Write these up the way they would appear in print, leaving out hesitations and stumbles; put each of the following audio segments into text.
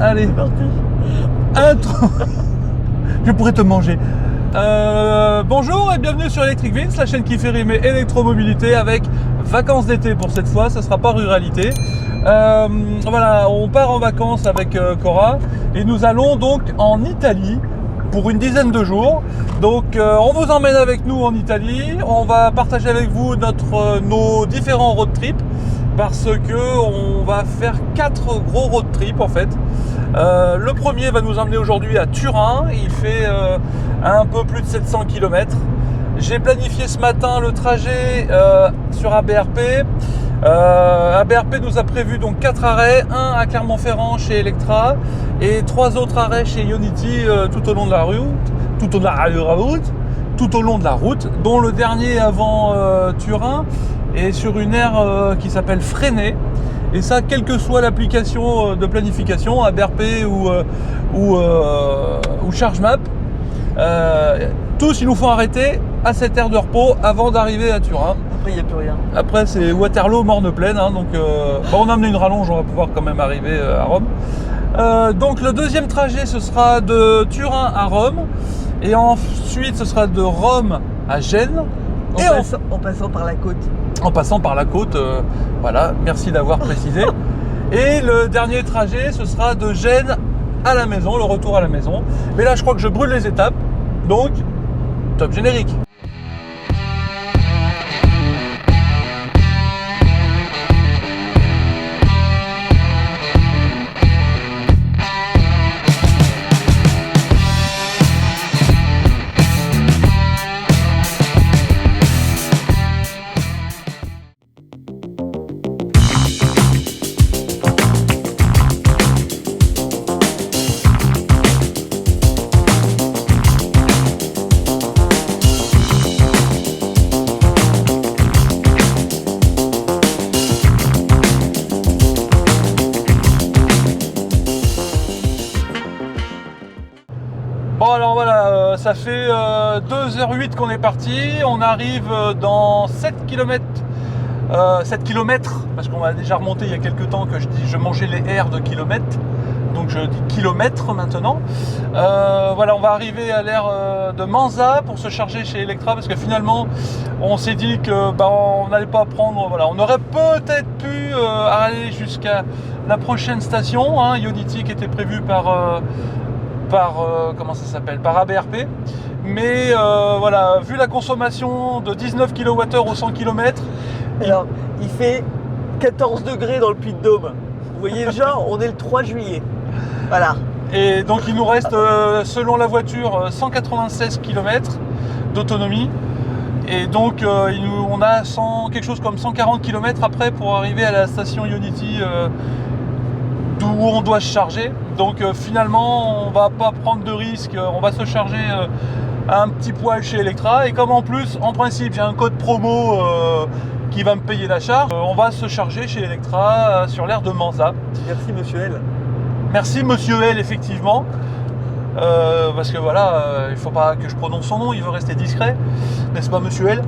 Allez, C'est parti. intro. Je pourrais te manger. Bonjour et bienvenue sur Electric Vince, la chaîne qui fait rimer électromobilité avec vacances d'été pour cette fois, ça sera pas ruralité. Voilà, on part en vacances avec Cora et nous allons donc en Italie pour une dizaine de jours. Donc on vous emmène avec nous en Italie, on va partager avec vous nos différents road trips parce que on va faire 4 gros road trips en fait. Le premier va nous emmener aujourd'hui à Turin, il fait un peu plus de 700 km. J'ai planifié ce matin le trajet sur ABRP. ABRP nous a prévu donc 4 arrêts, un à Clermont-Ferrand chez Electra et 3 autres arrêts chez Ionity tout au long de la route, dont le dernier avant Turin est sur une aire qui s'appelle Freinet. Et ça, quelle que soit l'application de planification, ABRP ou ChargeMap, tous ils nous font arrêter à cette aire de repos avant d'arriver à Turin. Après, il n'y a plus rien. Après, c'est Waterloo, morne pleine. Hein, donc, on a amené une rallonge, on va pouvoir quand même arriver à Rome. Donc, le deuxième trajet, ce sera de Turin à Rome. Et ensuite, ce sera de Rome à Gênes. En passant par la côte. En passant par la côte, voilà, merci d'avoir précisé. Et le dernier trajet, ce sera de Gênes à la maison, le retour à la maison. Mais là, je crois que je brûle les étapes. Donc, top générique. Bon alors voilà, ça fait 2h08 qu'on est parti, on arrive dans 7 km, parce qu'on a déjà remonté il y a quelques temps que je mangeais les R de kilomètres, donc je dis kilomètres maintenant. Voilà, on va arriver à l'aire de Manza pour se charger chez Electra, parce que finalement on s'est dit que on n'allait pas prendre, voilà, on aurait peut-être pu aller jusqu'à la prochaine station, hein, Ionity qui était prévue par comment ça s'appelle, par ABRP, mais voilà, vu la consommation de 19 kWh au 100 km. Alors, il fait 14 degrés dans le Puy-de-Dôme. Vous voyez déjà, on est le 3 juillet. Voilà. Et donc il nous reste, selon la voiture, 196 km d'autonomie. Et donc on a quelque chose comme 140 km après pour arriver à la station Ionity d'où on doit se charger. Donc finalement on va pas prendre de risque, on va se charger un petit poil chez Electra. Et comme en plus en principe j'ai un code promo qui va me payer la charge, on va se charger chez Electra sur l'aire de Manza. Merci Monsieur L. Merci Monsieur L, effectivement. Parce que voilà, il faut pas que je prononce son nom, il veut rester discret, n'est-ce pas Monsieur L?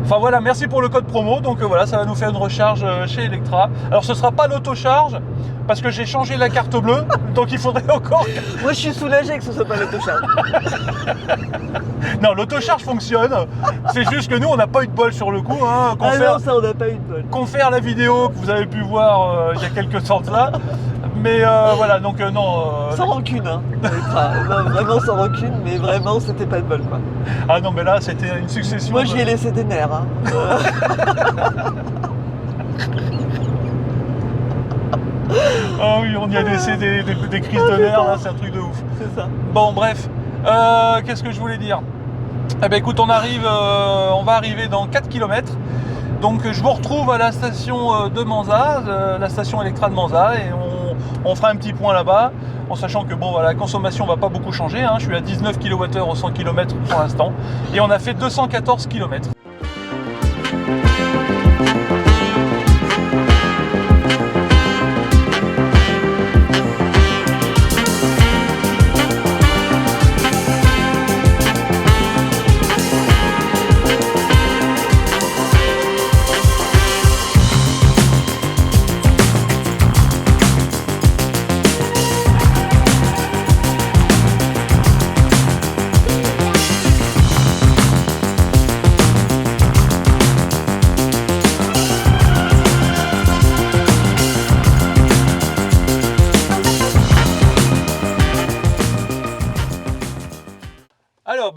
Enfin voilà, merci pour le code promo. Donc voilà, ça va nous faire une recharge chez Electra. Alors ce sera pas l'autocharge parce que j'ai changé la carte bleue, donc il faudrait encore. Moi je suis soulagé que ce soit pas l'autocharge. Non, l'autocharge fonctionne. C'est juste que nous on n'a pas eu de bol sur le coup. Hein, non, ça on n'a pas eu de bol. Confère la vidéo que vous avez pu voir il y a quelques temps de là. Mais voilà, donc non. Sans rancune, hein. Non, vraiment sans rancune, mais vraiment c'était pas de bol quoi. Ah non, mais là c'était une succession. Moi j'y ai laissé des nerfs. Hein. Ah oui, on y a laissé des crises de nerfs, là, c'est un truc de ouf. C'est ça. Bon, bref, qu'est-ce que je voulais dire? Eh ben écoute, on va arriver dans 4 km. Donc je vous retrouve à la station de Manza, la station Electra de Manza, et on fera un petit point là-bas, en sachant que bon, voilà, la consommation va pas beaucoup changer, hein. Je suis à 19 kWh au 100 km pour l'instant, et on a fait 214 km.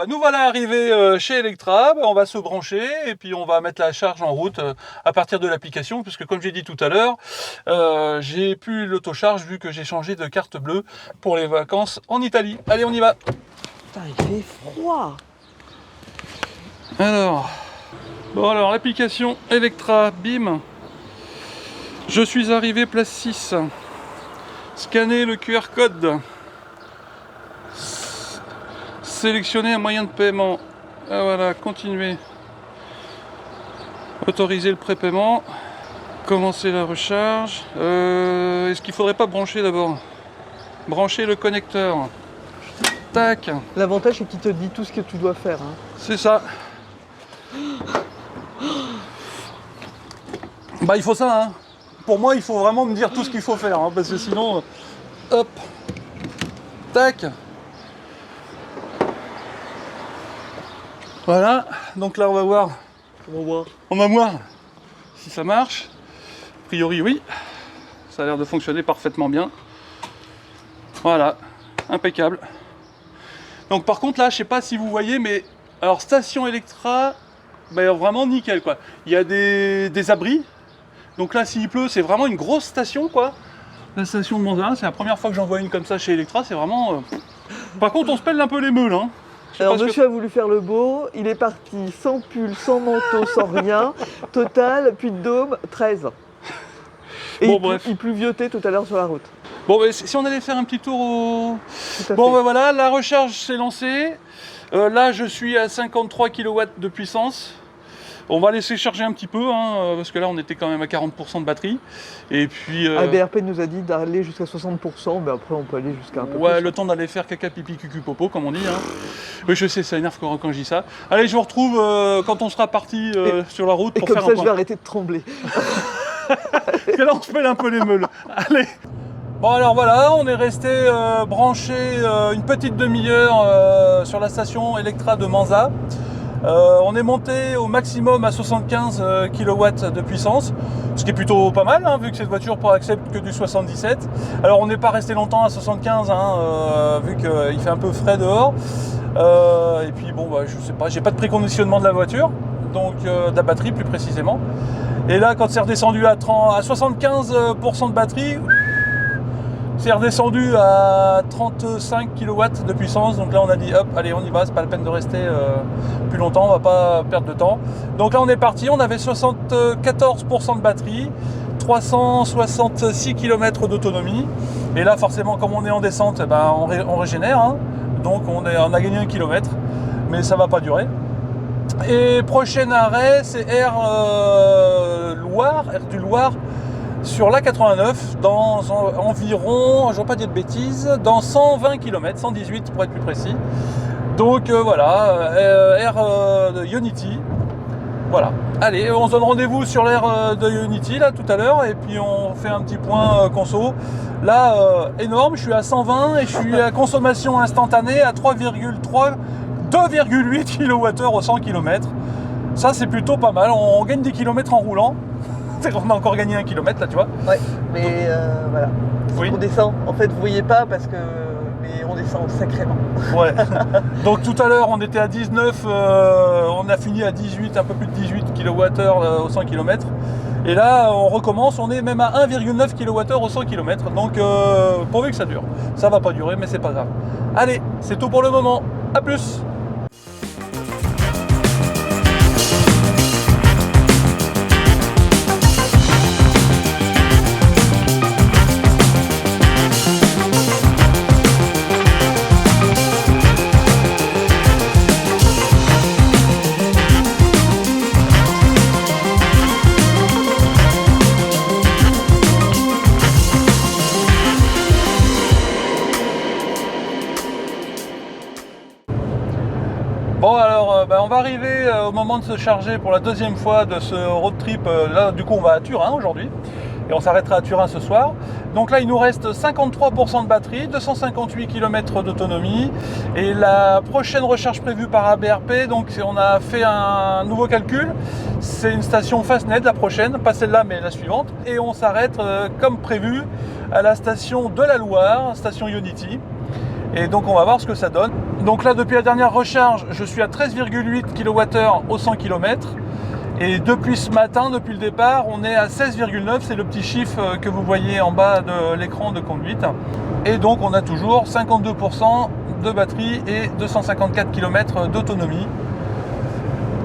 Bah, nous voilà arrivés chez Electra, on va se brancher et puis on va mettre la charge en route à partir de l'application, puisque comme j'ai dit tout à l'heure, j'ai plus l'autocharge vu que j'ai changé de carte bleue pour les vacances en Italie. Allez, on y va. Putain, il fait froid. Alors, l'application Electra, bim. Je suis arrivé place 6. Scanner le QR code. Sélectionner un moyen de paiement. Ah, voilà, continuer. Autoriser le prépaiement. Commencer la recharge. Est-ce qu'il faudrait pas brancher d'abord? Brancher le connecteur. Tac. L'avantage, c'est qu'il te dit tout ce que tu dois faire. Hein. C'est ça. Bah, il faut ça, hein. Pour moi, il faut vraiment me dire tout ce qu'il faut faire, hein, parce que sinon, hop, tac. Voilà, donc là on va voir. On va voir si ça marche. A priori, oui. Ça a l'air de fonctionner parfaitement bien. Voilà, impeccable. Donc par contre là, je sais pas si vous voyez, mais alors station Electra, bah, vraiment nickel quoi. Il y a des abris. Donc là, s'il pleut, c'est vraiment une grosse station quoi. La station de Monza, c'est la première fois que j'en vois une comme ça chez Electra, c'est vraiment. Par contre, on se pèle un peu les meules, hein. Alors monsieur a voulu faire le beau, il est parti sans pull, sans manteau, sans rien. Total, Puy-de-Dôme, 13. Et bon, bref. Il pluviotait tout à l'heure sur la route. Bon, bah, si on allait faire un petit tour au... Tout à Bon, fait. ben voilà, la recharge s'est lancée. Là, je suis à 53 kW de puissance. On va laisser charger un petit peu, hein, parce que là, on était quand même à 40% de batterie. Et puis... ABRP nous a dit d'aller jusqu'à 60%, mais après, on peut aller jusqu'à un peu ouais, plus. le temps d'aller faire caca, pipi, cucu, popo, comme on dit. Hein. Oui, je sais, ça énerve quand je dis ça. Allez, je vous retrouve quand on sera parti sur la route Et pour comme faire ça, un je vais arrêter de trembler. Parce que là, on se pèle un peu les meules. Allez. Bon, alors voilà, on est resté branché une petite demi-heure sur la station Electra de Monza. On est monté au maximum à 75 kW de puissance, ce qui est plutôt pas mal, hein, vu que cette voiture accepte que du 77. Alors on n'est pas resté longtemps à 75, hein, vu qu'il fait un peu frais dehors. Et puis bon, bah, je sais pas, j'ai pas de préconditionnement de la voiture, donc de la batterie plus précisément. Et là, quand c'est redescendu à 75% de batterie, c'est redescendu à 35 kW de puissance. Donc là, on a dit hop, allez, on y va, c'est pas la peine de rester plus longtemps, on va pas perdre de temps. Donc là, on est parti, on avait 74% de batterie, 366 km d'autonomie. Et là, forcément, comme on est en descente, eh ben, on régénère. Hein. Donc on a gagné 1 km, mais ça va pas durer. Et prochain arrêt, c'est Air du Loir, sur l'A89, dans environ, je ne vais pas dire de bêtises, dans 120 km, 118 pour être plus précis. Donc voilà, Air de Unity. Voilà. Allez, on se donne rendez-vous sur l'air de Unity là tout à l'heure, et puis on fait un petit point conso. Là, énorme, je suis à 120 et je suis à consommation instantanée à 2,8 kWh au 100 km. Ça, c'est plutôt pas mal. On gagne des kilomètres en roulant. On a encore gagné 1 km là, tu vois. Ouais, mais voilà. Oui. On descend. En fait, vous voyez pas parce que. Mais on descend sacrément. Ouais. Donc tout à l'heure, on était à 19, on a fini à 18, un peu plus de 18 kWh au 100 km. Et là, on recommence, on est même à 1,9 kWh au 100 km. Donc pourvu que ça dure. Ça va pas durer, mais c'est pas grave. Allez, c'est tout pour le moment. À plus. Bon alors on va arriver au moment de se charger pour la deuxième fois de ce road trip. Là du coup on va à Turin aujourd'hui et on s'arrêtera à Turin ce soir. Donc là il nous reste 53% de batterie, 258 km d'autonomie et la prochaine recharge prévue par ABRP, donc on a fait un nouveau calcul, c'est une station Fastned la prochaine, pas celle-là mais la suivante, et on s'arrête comme prévu à la station de la Loire, station Unity. Et donc on va voir ce que ça donne. Donc là, depuis la dernière recharge, je suis à 13,8 kWh au 100 km. Et depuis ce matin, depuis le départ, on est à 16,9. C'est le petit chiffre que vous voyez en bas de l'écran de conduite. Et donc on a toujours 52% de batterie et 254 km d'autonomie.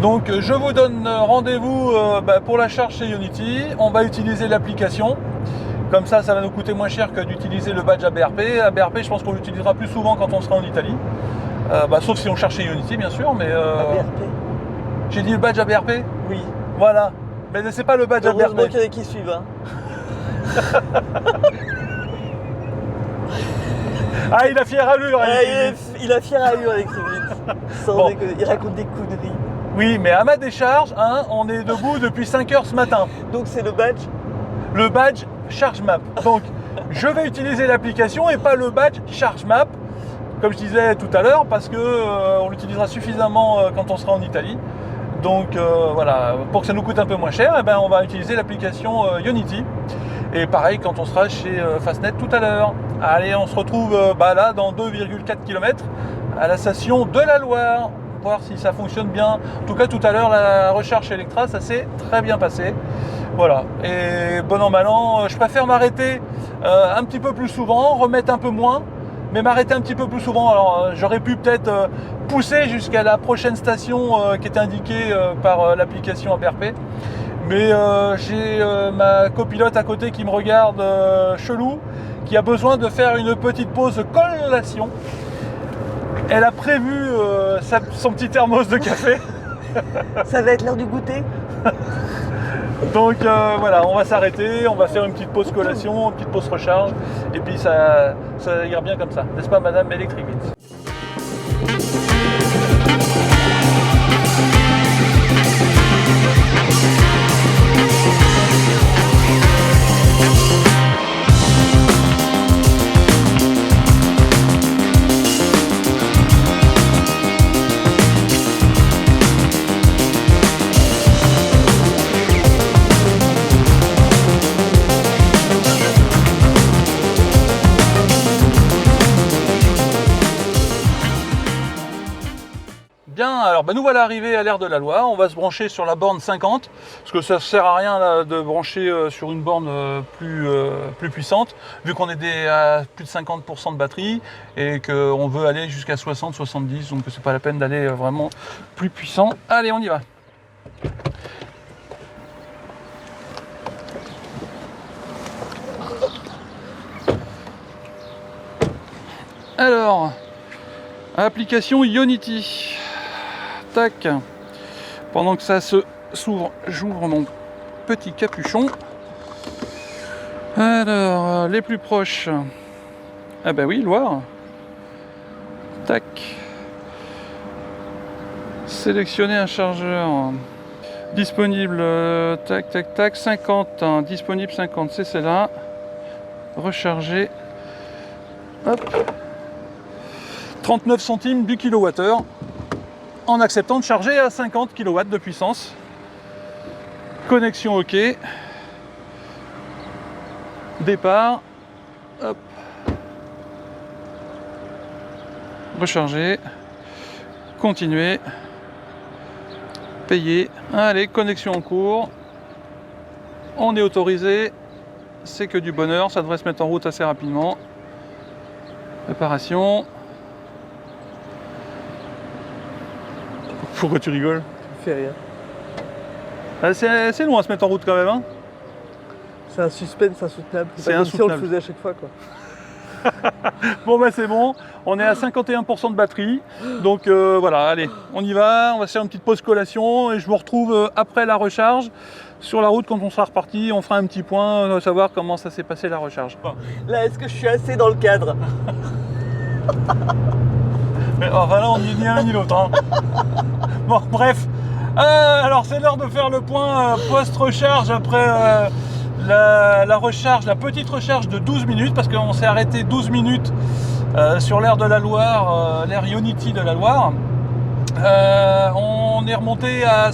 Donc je vous donne rendez-vous pour la charge chez Ionity. On va utiliser l'application. Comme ça va nous coûter moins cher que d'utiliser le badge ABRP. ABRP, je pense qu'on l'utilisera plus souvent quand on sera en Italie. Sauf si on cherche chez Ionity, bien sûr. Mais ABRP. J'ai dit le badge ABRP? Oui. Voilà. Mais c'est pas le badge ABRP. Heureusement qu'il y en a qui suivent. Hein. Ah, il a fière allure. Il a fière allure, Electric Vince. Sans déconner. Il raconte des conneries. Oui, mais à ma décharge, hein, on est debout depuis 5 heures ce matin. Donc c'est le badge? Le badge Charge Map. Donc je vais utiliser l'application et pas le badge Charge Map, comme je disais tout à l'heure, parce que on l'utilisera suffisamment quand on sera en Italie. Donc voilà, pour que ça nous coûte un peu moins cher, on va utiliser l'application Ionity. Et pareil quand on sera chez Fastnet tout à l'heure. Allez, on se retrouve là dans 2,4 km à la station de la Loire. Voir si ça fonctionne bien. En tout cas, tout à l'heure, la recharge chez Electra, ça s'est très bien passé. Voilà. Et bon an, mal an, je préfère m'arrêter un petit peu plus souvent, remettre un peu moins, mais m'arrêter un petit peu plus souvent. Alors, j'aurais pu peut-être pousser jusqu'à la prochaine station qui était indiquée par l'application ABRP. Mais j'ai ma copilote à côté qui me regarde chelou, qui a besoin de faire une petite pause collation. Elle a prévu son petit thermos de café. Ça va être l'heure du goûter. Donc voilà, on va s'arrêter, on va faire une petite pause collation, une petite pause recharge, et puis ça ira bien comme ça, n'est-ce pas, Madame Electric Vince? Bien, alors nous voilà arrivés à l'aire de la Loire. On va se brancher sur la borne 50 parce que ça ne sert à rien là, de brancher sur une borne plus puissante vu qu'on est à plus de 50% de batterie et qu'on veut aller jusqu'à 60-70, donc c'est pas la peine d'aller vraiment plus puissant. Allez, on y va. Alors, application Ionity. Tac. Pendant que ça s'ouvre, j'ouvre mon petit capuchon. Alors, les plus proches. Ah bah oui, Loire. Tac. Sélectionner un chargeur. Disponible, tac, tac, tac, 50. Hein, disponible 50, c'est celle-là. Recharger. Hop. 39 centimes du kilowattheure. En acceptant de charger à 50 kW de puissance. Connexion OK. Départ. Hop. Recharger. Continuer. Payer. Allez, connexion en cours. On est autorisé. C'est que du bonheur. Ça devrait se mettre en route assez rapidement. Préparation. Pourquoi tu rigoles? Je fais rien. Ah, c'est long à se mettre en route quand même, hein. C'est un suspense insoutenable. C'est comme si on le insoutenable. faisait à chaque fois, quoi. Bon bah c'est bon, on est à 51% de batterie. Donc voilà, allez, on y va, on va se faire une petite pause collation et je vous retrouve après la recharge. Sur la route, quand on sera reparti, on fera un petit point, on va savoir comment ça s'est passé la recharge. Là, est-ce que je suis assez dans le cadre? Mais enfin là, on n'y est ni l'un ni l'autre. Hein. Bon, bref. Alors, c'est l'heure de faire le point post-recharge après la recharge, la petite recharge de 12 minutes, parce qu'on s'est arrêté 12 minutes sur l'aire de la Loire, l'aire Ionity de la Loire. On est remonté à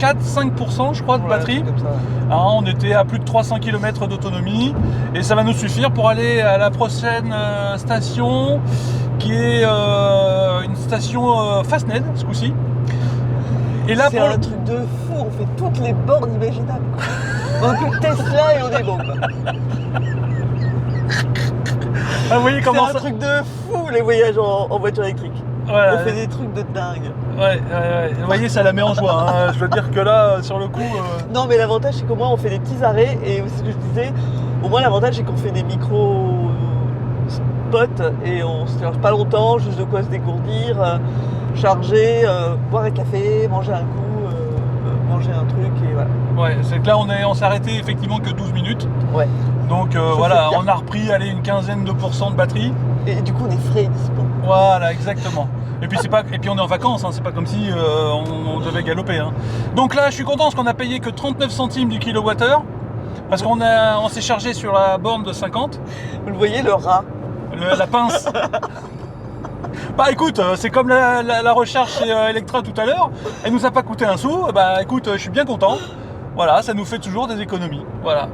4-5% je crois de Ouais, batterie. comme ça. Hein, on était à plus de 300 km d'autonomie et ça va nous suffire pour aller à la prochaine station qui est une station Fastned ce coup-ci. Et là, c'est un truc de fou, on fait toutes les bornes imaginables. On a plus que Tesla et on est bon. Ah, vous voyez C'est comment un ça... truc de fou les voyages en voiture électrique. Voilà. On fait des trucs de dingue. Ouais. Vous voyez, ça la met en joie. Hein. Je veux dire que là, sur le coup... Non mais l'avantage c'est qu'au moins on fait des petits arrêts et c'est ce que je disais, au moins l'avantage c'est qu'on fait des micro spots et on se charge pas longtemps, juste de quoi se dégourdir, charger, boire un café, manger un coup, manger un truc et voilà. Ouais, c'est que là, on s'est arrêté effectivement que 12 minutes. Ouais. Donc voilà, on a repris allez, une quinzaine de pourcents de batterie. Et du coup on est frais et dispo. Voilà, exactement. Et puis, on est en vacances, hein, c'est pas comme si on devait galoper. Hein. Donc là, je suis content parce qu'on a payé que 39 centimes du kilowattheure. Parce qu'on s'est chargé sur la borne de 50. Vous le voyez le rat. La pince. Bah écoute, c'est comme la recharge chez Electra tout à l'heure. Elle nous a pas coûté un sou. Bah écoute, je suis bien content. Voilà, ça nous fait toujours des économies. Voilà.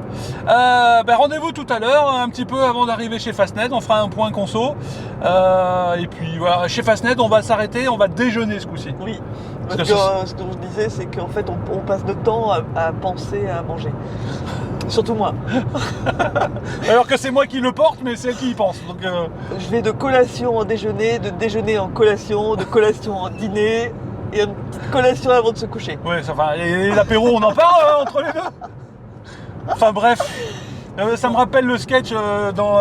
Rendez-vous tout à l'heure, un petit peu avant d'arriver chez Fastned. On fera un point conso. Et puis voilà, chez Fastned, on va s'arrêter, on va déjeuner ce coup-ci. Oui. Parce que ce que je disais, c'est qu'en fait, on passe notre temps à penser à manger. Surtout moi. Alors que c'est moi qui le porte, mais c'est elle qui y pense. Donc, je vais de collation en déjeuner, de déjeuner en collation, de collation en dîner. Et une petite collation avant de se coucher. Ouais, ça va. Et l'apéro, on en parle entre les deux. Enfin bref, ça me rappelle le sketch dans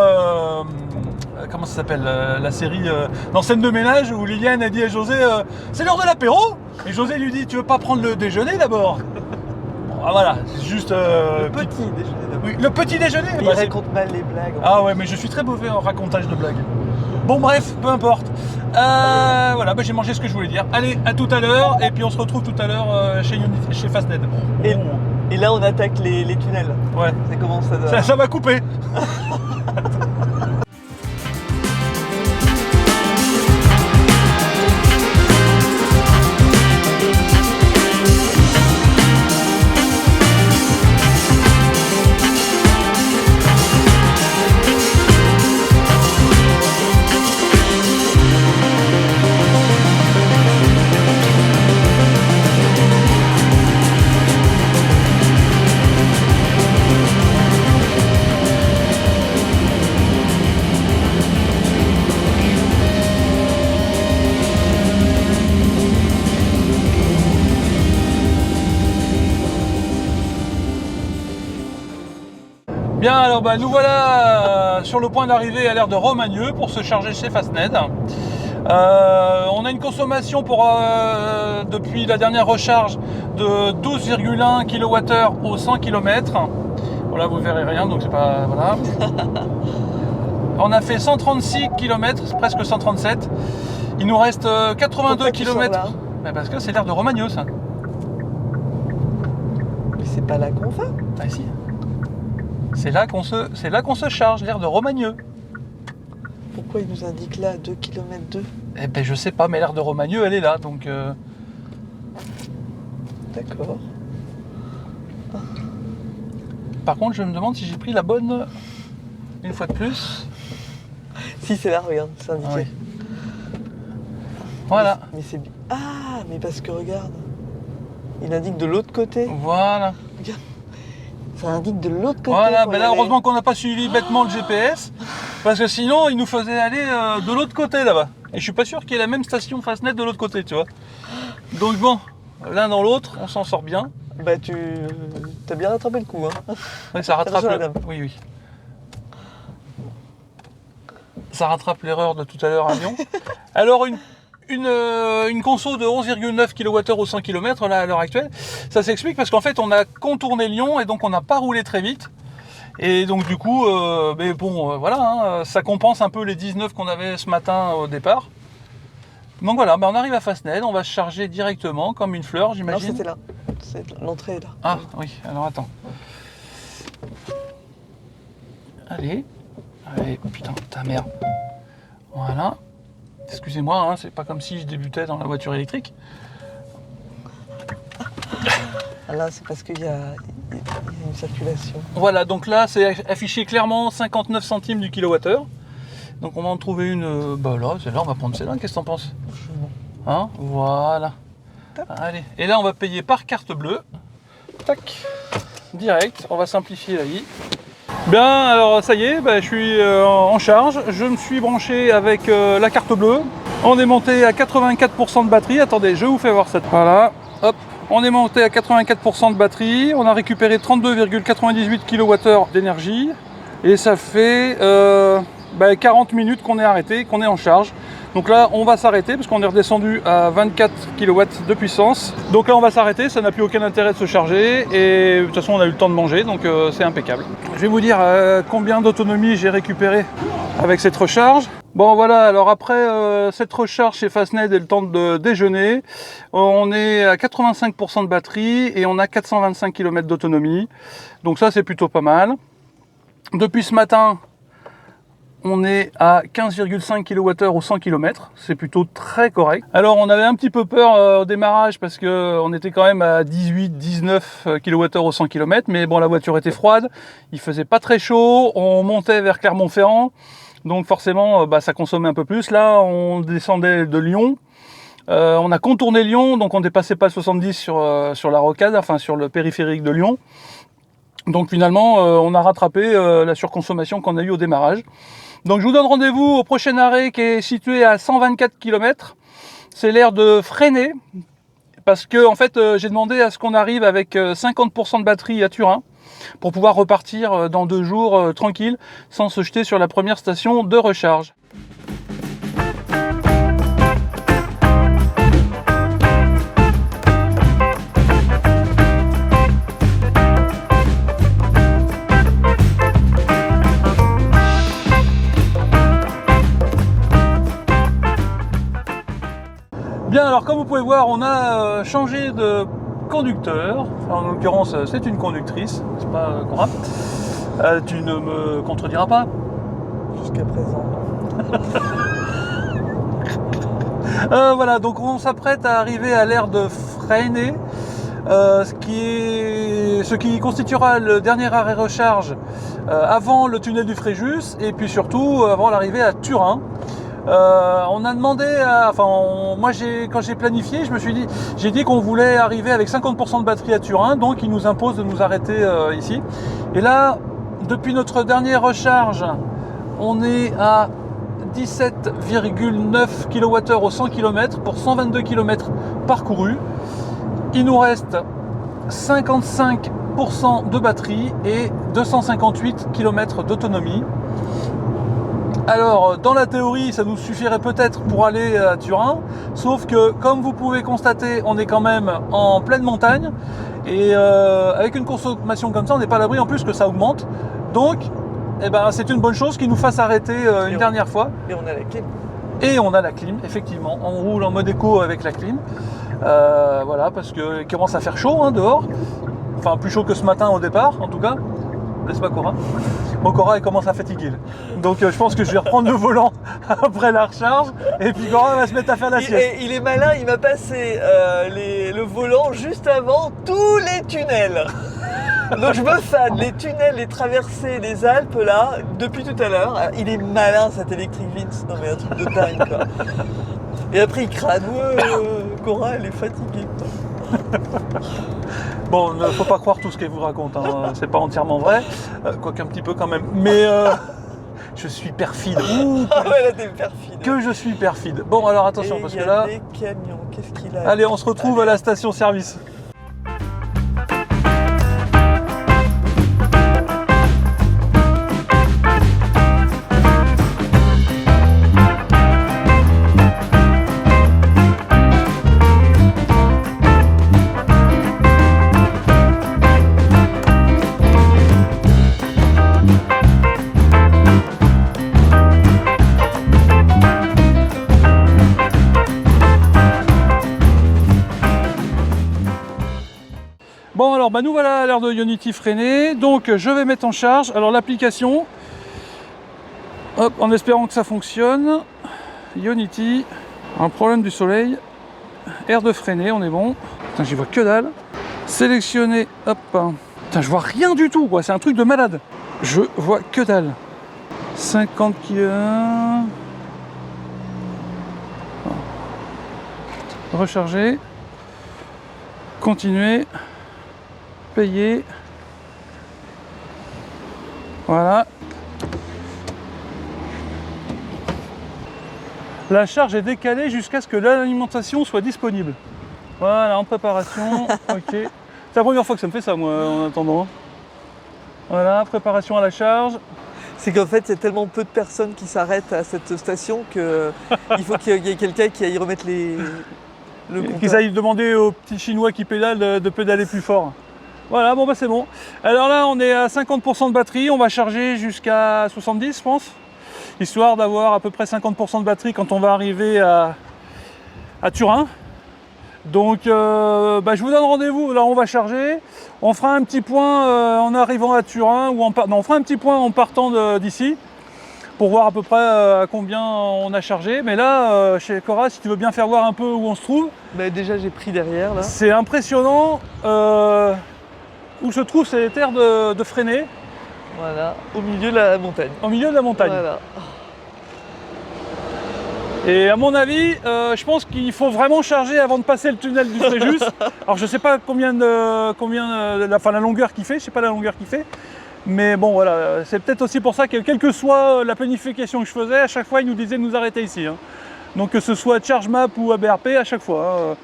comment ça s'appelle la série dans Scène de ménage où Liliane a dit à José c'est l'heure de l'apéro et José lui dit tu veux pas prendre le déjeuner d'abord. Bon, voilà, c'est juste le petit déjeuner d'abord. Oui, le petit déjeuner. Il raconte mal les blagues. Ah ouais, mais je suis très mauvais en racontage de blagues. Bon bref, peu importe. Voilà, j'ai mangé ce que je voulais dire. Allez, à tout à l'heure, et puis on se retrouve tout à l'heure chez Fastned. Et là on attaque les tunnels. Ouais. Ça commence à... Ça va couper. Bien, alors nous voilà sur le point d'arriver à l'aire de Romagneux pour se charger chez Fastned. On a une consommation depuis la dernière recharge de 12,1 kWh au 100 km. Voilà, vous verrez rien, donc c'est pas... Voilà. On a fait 136 km, presque 137. Il nous reste 82 km. Parce que c'est l'aire de Romagneux, ça. Mais c'est pas là qu'on va. Ah si. C'est là qu'on se charge, l'aire de Romagneux. Pourquoi il nous indique là 2 km 2 ? Eh ben je sais pas, mais l'aire de Romagneux elle est là, donc... D'accord. Par contre je me demande si j'ai pris la bonne une fois de plus. Si c'est là, regarde, c'est indiqué. Ah, oui. Voilà. Mais c'est... Ah, mais parce que regarde, il indique de l'autre côté. Voilà. Regarde. Ça indique de l'autre côté. Voilà, mais là heureusement qu'on n'a pas suivi bêtement le GPS, parce que sinon il nous faisait aller de l'autre côté là-bas. Et je suis pas sûr qu'il y ait la même station Fastned de l'autre côté, tu vois. Donc bon, l'un dans l'autre, on s'en sort bien. Bah tu as bien rattrapé le coup, hein. Ouais, ça rattrape Attention, madame. Oui, oui. Ça rattrape l'erreur de tout à l'heure à Lyon. Alors une conso de 11,9 kWh au 100 km là à l'heure actuelle, ça s'explique parce qu'en fait on a contourné Lyon et donc on n'a pas roulé très vite. Et donc du coup, voilà, hein, ça compense un peu les 19 qu'on avait ce matin au départ. Donc voilà, on arrive à Fastned, on va se charger directement comme une fleur, j'imagine. Non, c'était là. L'entrée est là. Ah oui, alors attends. Allez, putain, ta mère. Voilà. Excusez-moi, hein, c'est pas comme si je débutais dans la voiture électrique. là c'est parce qu'il y a une circulation. Voilà, donc là c'est affiché clairement 59 centimes du kilowattheure. Donc on va en trouver une, bah là, celle-là, on va prendre celle-là, qu'est-ce que t'en penses? Hein? Voilà. Allez, et là on va payer par carte bleue. Tac, direct, on va simplifier la vie. Bien, alors ça y est, bah, je suis en charge. Je me suis branché avec la carte bleue. On est monté à 84% de batterie. Attendez, je vous fais voir ça. Voilà, hop. On est monté à 84% de batterie. On a récupéré 32,98 kWh d'énergie. Et ça fait 40 minutes qu'on est arrêté, qu'on est en charge. Donc là, on va s'arrêter parce qu'on est redescendu à 24 kW de puissance. Donc là, on va s'arrêter, ça n'a plus aucun intérêt de se charger. Et de toute façon, on a eu le temps de manger, donc c'est impeccable. Je vais vous dire combien d'autonomie j'ai récupéré avec cette recharge. Bon voilà, alors après cette recharge chez Fastned et le temps de déjeuner, on est à 85% de batterie et on a 425 km d'autonomie. Donc ça, c'est plutôt pas mal. Depuis ce matin, on est à 15,5 kWh au 100 km, c'est plutôt très correct. Alors on avait un petit peu peur au démarrage parce qu'on était quand même à 18-19 kWh au 100 km, mais bon, la voiture était froide, il faisait pas très chaud, on montait vers Clermont-Ferrand, donc forcément ça consommait un peu plus. Là on descendait de Lyon, on a contourné Lyon, donc on dépassait pas le 70 sur la rocade, enfin sur le périphérique de Lyon. Donc finalement on a rattrapé la surconsommation qu'on a eue au démarrage. Donc je vous donne rendez-vous au prochain arrêt qui est situé à 124 km. C'est l'aire de Fresnay, parce que en fait j'ai demandé à ce qu'on arrive avec 50% de batterie à Turin pour pouvoir repartir dans 2 jours tranquille, sans se jeter sur la première station de recharge. Bien, alors comme vous pouvez voir, on a changé de conducteur. En l'occurrence, c'est une conductrice, c'est pas Cora. Tu ne me contrediras pas? Jusqu'à présent. Voilà, donc on s'apprête à arriver à l'aire de Fresnay, ce qui constituera le dernier arrêt recharge avant le tunnel du Fréjus et puis surtout avant l'arrivée à Turin. On a demandé, moi quand j'ai planifié, j'ai dit qu'on voulait arriver avec 50% de batterie à Turin, donc il nous impose de nous arrêter ici. Et là, depuis notre dernière recharge, on est à 17,9 kWh au 100 km pour 122 km parcourus. Il nous reste 55% de batterie et 258 km d'autonomie. Alors, dans la théorie, ça nous suffirait peut-être pour aller à Turin, sauf que, comme vous pouvez constater, on est quand même en pleine montagne, et avec une consommation comme ça, on n'est pas à l'abri en plus que ça augmente. Donc, c'est une bonne chose qu'il nous fasse arrêter une dernière fois. Et on a la clim. Et on a la clim, effectivement. On roule en mode éco avec la clim. Voilà, parce qu'il commence à faire chaud dehors. Enfin, plus chaud que ce matin au départ, en tout cas. N'est-ce pas, Cora? Bon, Cora, elle commence à fatiguer. Donc, je pense que je vais reprendre le volant après la recharge. Et puis, Cora va se mettre à faire la sieste. Il est malin, il m'a passé le volant juste avant tous les tunnels. Donc, je me fade les tunnels, les traversées, les Alpes, là, depuis tout à l'heure. Il est malin, cet Electric Vince. Non, mais un truc de dingue, quoi. Et après, il crâne. Cora, elle est fatiguée, quoi. Bon, il ne faut pas croire tout ce qu'elle vous raconte, c'est pas entièrement vrai, quoique un petit peu quand même, mais je suis perfide. Ah ouais, là t'es perfide. Que je suis perfide. Bon, alors attention, parce que là... Il y a des camions, qu'est-ce qu'il a? Allez, on se retrouve à la station-service. Bon alors nous voilà à l'heure de Ionity Fresnay, donc je vais mettre en charge alors l'application, hop, en espérant que ça fonctionne. Ionity, un problème du soleil, aire de Fresnay, on est bon. Putain, j'y vois que dalle. Sélectionner, hop. Putain, je vois rien du tout, quoi. C'est un truc de malade. Je vois que dalle. 50 kg. Recharger. Continuer. Payer. Voilà. La charge est décalée jusqu'à ce que l'alimentation soit disponible. Voilà, en préparation. Ok. C'est la première fois que ça me fait ça, moi, en attendant. Voilà, préparation à la charge. C'est qu'en fait, il y a tellement peu de personnes qui s'arrêtent à cette station qu'il faut qu'il y ait quelqu'un qui aille remettre le compteur. Qu'ils aillent demander aux petits Chinois qui pédalent de pédaler plus fort. Voilà, bon bah c'est bon. Alors là, on est à 50% de batterie. On va charger jusqu'à 70, je pense. Histoire d'avoir à peu près 50% de batterie quand on va arriver à Turin. Donc je vous donne rendez-vous, là on va charger, on fera un petit point en arrivant à Turin, ou on fera un petit point en partant d'ici, pour voir à peu près à combien on a chargé. Mais là, chez Cora, si tu veux bien faire voir un peu où on se trouve. Bah, déjà j'ai pris derrière là. C'est impressionnant où se trouvent ces terres de freiner. Voilà, au milieu de la montagne. Au milieu de la montagne. Voilà. Et à mon avis, je pense qu'il faut vraiment charger avant de passer le tunnel du Fréjus. Alors je ne sais pas la longueur qu'il fait, je sais pas la longueur qu'il fait. Mais bon voilà, c'est peut-être aussi pour ça que quelle que soit la planification que je faisais, à chaque fois il nous disait de nous arrêter ici. Hein. Donc que ce soit ChargeMap ou ABRP à chaque fois.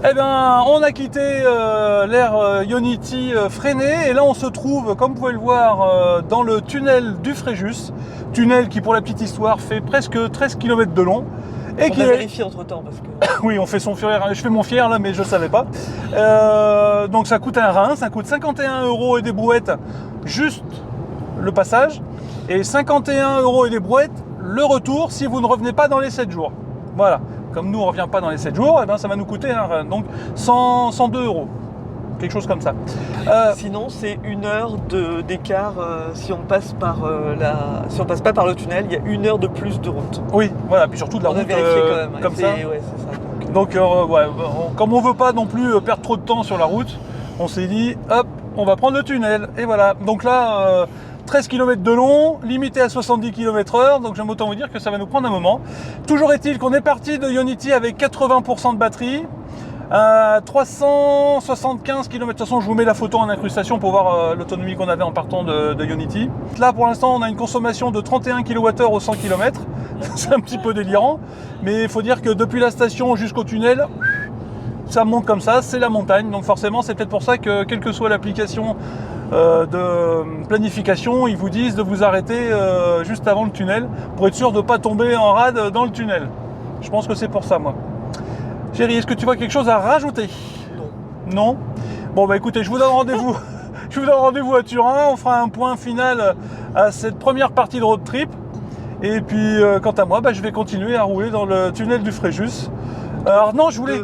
Eh bien, on a quitté l'ère Ionity freinée et là on se trouve, comme vous pouvez le voir, dans le tunnel du Fréjus. Tunnel qui, pour la petite histoire, fait presque 13 km de long. Et on a vérifié entre temps parce que... Oui, on fait son fier, je fais mon fier là, mais je ne savais pas. Donc ça coûte un rein, ça coûte 51 € et des brouettes, juste le passage, et 51 € et des brouettes le retour si vous ne revenez pas dans les 7 jours. Voilà, comme nous on ne revient pas dans les 7 jours, eh ben, ça va nous coûter un rein, donc 102 €. Quelque chose comme ça. Sinon, c'est 1 heure d'écart si on passe par si on passe pas par le tunnel, il y a 1 heure de plus de route. Oui, voilà, puis surtout de la route a vérifié quand même, comme ça. Ouais, c'est ça. Donc, comme on veut pas non plus perdre trop de temps sur la route, on s'est dit, hop, on va prendre le tunnel. Et voilà. Donc là, 13 km de long, limité à 70 km/h. Donc j'aime autant vous dire que ça va nous prendre un moment. Toujours est-il qu'on est parti de Ionity avec 80% de batterie. 375 km, de toute façon je vous mets la photo en incrustation pour voir l'autonomie qu'on avait en partant de Ionity. Là pour l'instant on a une consommation de 31 kWh au 100 km, c'est un petit peu délirant, mais il faut dire que depuis la station jusqu'au tunnel, ça monte comme ça, c'est la montagne, donc forcément c'est peut-être pour ça que quelle que soit l'application de planification, ils vous disent de vous arrêter juste avant le tunnel pour être sûr de ne pas tomber en rade dans le tunnel. Je pense que c'est pour ça moi. Chérie, est-ce que tu vois quelque chose à rajouter? Non. Non? Bon bah écoutez, je vous donne rendez-vous. Je vous donne rendez-vous à Turin. On fera un point final à cette première partie de road trip. Et puis quant à moi, je vais continuer à rouler dans le tunnel du Fréjus. Alors non, je voulais.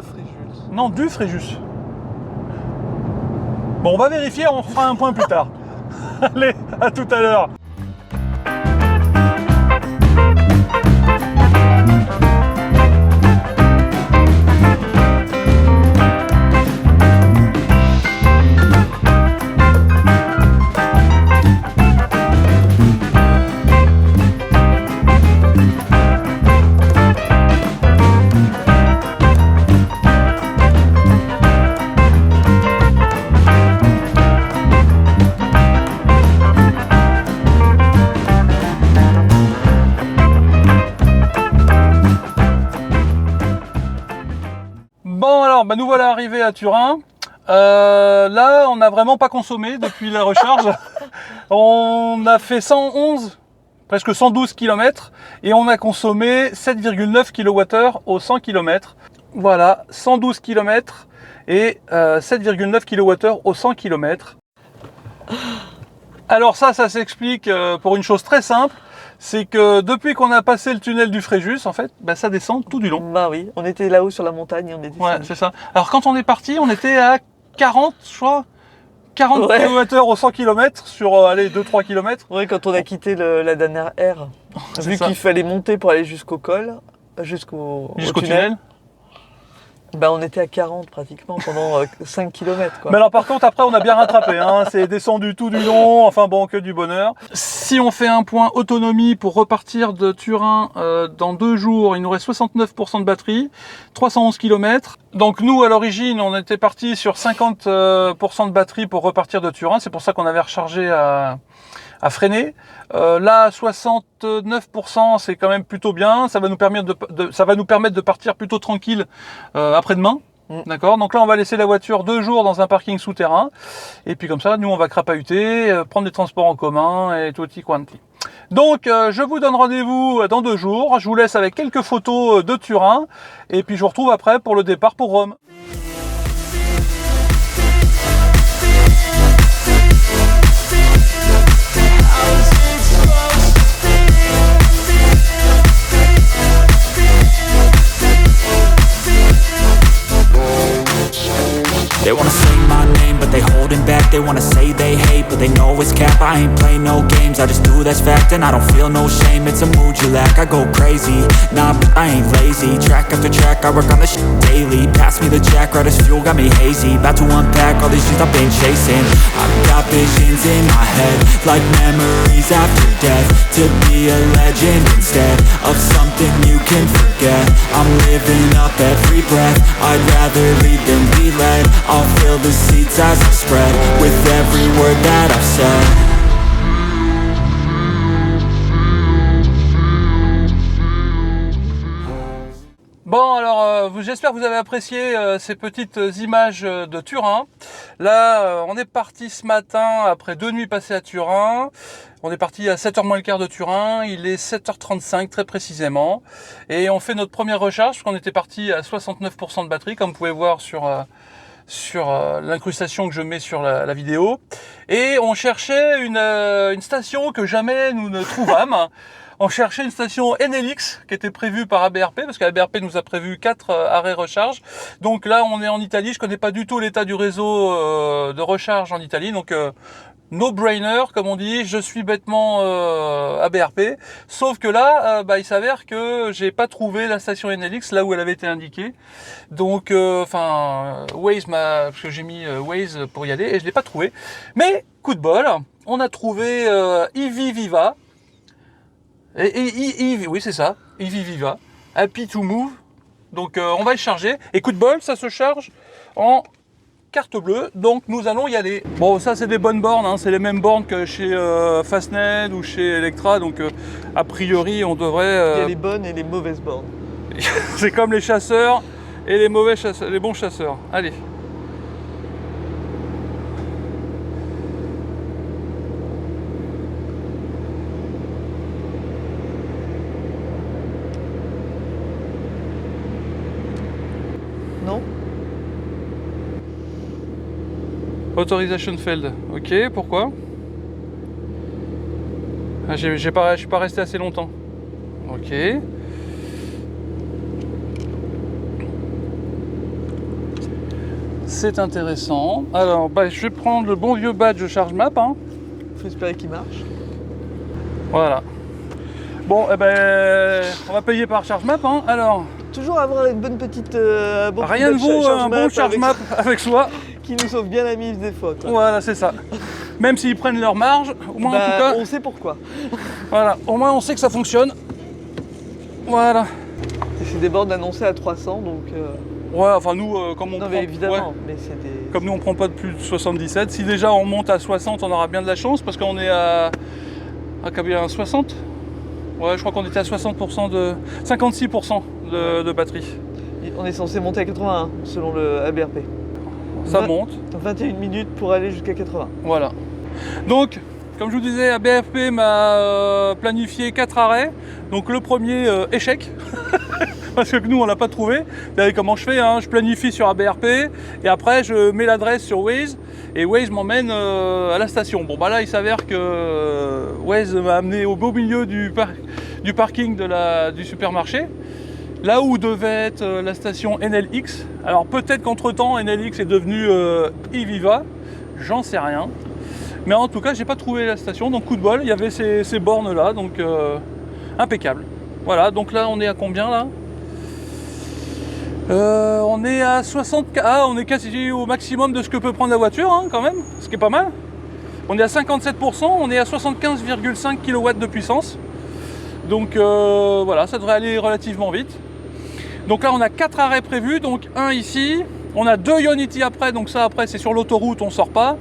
Non, du Fréjus. Bon, on va vérifier, on fera un point plus tard. Allez, à tout à l'heure. Bon alors, nous voilà arrivés à Turin. Là, on n'a vraiment pas consommé depuis la recharge. On a fait 111, presque 112 km et on a consommé 7,9 kWh au 100 km. Voilà, 112 km et 7,9 kWh au 100 km. Alors ça s'explique pour une chose très simple. C'est que depuis qu'on a passé le tunnel du Fréjus, en fait, ça descend tout du long. Bah oui, on était là-haut sur la montagne et on est descendu. Ouais, c'est ça. Alors quand on est parti, on était à 40, je crois, 40 km au 100 km sur 2-3 km. Ouais, quand on a quitté la dernière aire, vu qu'il fallait monter pour aller jusqu'au col, jusqu'au tunnel. Bah, on était à 40 pratiquement pendant 5 km. Quoi. Mais alors par contre, après, on a bien rattrapé. Hein. C'est descendu tout du long. Enfin bon, que du bonheur. Si on fait un point autonomie pour repartir de Turin dans 2 jours, il nous reste 69% de batterie, 311 km. Donc nous, à l'origine, on était parti sur 50% de batterie pour repartir de Turin. C'est pour ça qu'on avait rechargé à freiner. Là, 69%, c'est quand même plutôt bien. Ça va nous permettre de partir plutôt tranquille après-demain. D'accord. Donc là, on va laisser la voiture 2 jours dans un parking souterrain. Et puis comme ça, nous, on va crapahuter, prendre des transports en commun et tutti quanti. Donc, je vous donne rendez-vous dans 2 jours. Je vous laisse avec quelques photos de Turin. Et puis, je vous retrouve après pour le départ pour Rome. They wanna sing my name, but they holding back. They wanna say they hate, but they know it's cap. I ain't play no games, I just do that's fact. And I don't feel no shame, it's a mood you lack. I go crazy, nah, but I ain't lazy. Track after track, I work on this shit daily. Pass me the jack, right as fuel, got me hazy. About to unpack all these shit I've been chasing. I've got visions in my head, like memories after death. To be a legend instead of something you can forget. I'm living up every breath, I'd rather lead than be led. I'll fill the seats as I spread with every word that I've said. Bon, alors, j'espère que vous avez apprécié ces petites images de Turin. Là, on est parti ce matin après 2 nuits passées à Turin. On est parti à 7h moins le quart de Turin. Il est 7h35 très précisément. Et on fait notre première recharge, parce qu'on était parti à 69% de batterie, comme vous pouvez voir sur l'incrustation que je mets sur la vidéo. Et on cherchait une station que jamais nous ne trouvâmes. On cherchait une station NLX qui était prévue par ABRP, parce qu'ABRP nous a prévu 4 arrêts recharge. Donc là, on est en Italie. Je connais pas du tout l'état du réseau de recharge en Italie. Donc no-brainer, comme on dit, je suis bêtement ABRP. Sauf que là, il s'avère que j'ai pas trouvé la station NLX là où elle avait été indiquée. Donc, Waze parce que j'ai mis Waze pour y aller et je l'ai pas trouvé. Mais coup de bol, on a trouvé EV Viva. Oui, c'est ça, EV Viva, Happy to Move. Donc, on va le charger. Et coup de bol, ça se charge en carte bleue, donc nous allons y aller. Bon, ça c'est des bonnes bornes, hein. C'est les mêmes bornes que chez Fastned ou chez Electra, donc a priori on devrait... Il y a les bonnes et les mauvaises bornes. C'est comme les chasseurs et les mauvais chasseurs, les bons chasseurs. Allez. Non ? Authorization failed. Ok, pourquoi? Je suis pas resté assez longtemps. Ok. C'est intéressant. Alors, je vais prendre le bon vieux badge ChargeMap. Hein. Faut espérer qu'il marche. Voilà. Bon, on va payer par ChargeMap. Hein. Alors. Toujours avoir une bonne petite... rien ne vaut un bon ChargeMap avec soi. Qui nous sauve bien la mise des fois. Quoi. Voilà, c'est ça. Même s'ils prennent leur marge, au moins en tout cas... On sait pourquoi. Voilà, au moins on sait que ça fonctionne. Voilà. Et c'est des bornes annoncées à 300, donc... Ouais, enfin nous, comme on non, prend... mais évidemment, ouais. Mais c'est des... Comme nous on prend pas de plus de 77, si déjà on monte à 60, on aura bien de la chance, parce qu'on est à combien, 60 ? Ouais, je crois qu'on était à 60% de... 56% de batterie. On est censé monter à 81, selon le ABRP. Ça monte. 21 minutes pour aller jusqu'à 80. Voilà. Donc, comme je vous disais, ABRP m'a planifié 4 arrêts. Donc le premier, échec. Parce que nous, on l'a pas trouvé. Vous savez comment je fais, hein, je planifie sur ABRP et après, je mets l'adresse sur Waze et Waze m'emmène à la station. Bon, là, il s'avère que Waze m'a amené au beau milieu du parking du supermarché. Là où devait être la station NLX. Alors peut-être qu'entre-temps, NLX est devenu eViva, j'en sais rien. Mais en tout cas, j'ai pas trouvé la station, donc coup de bol, il y avait ces bornes-là, donc impeccable. Voilà, donc là, on est à combien là? On est à 60... Ah, on est quasi au maximum de ce que peut prendre la voiture, hein, quand même, ce qui est pas mal. On est à 57%, on est à 75,5 kW de puissance. Donc voilà, ça devrait aller relativement vite. Donc là, on a 4 arrêts prévus, donc un ici. On a 2 Ionity après, donc ça après c'est sur l'autoroute, on sort pas.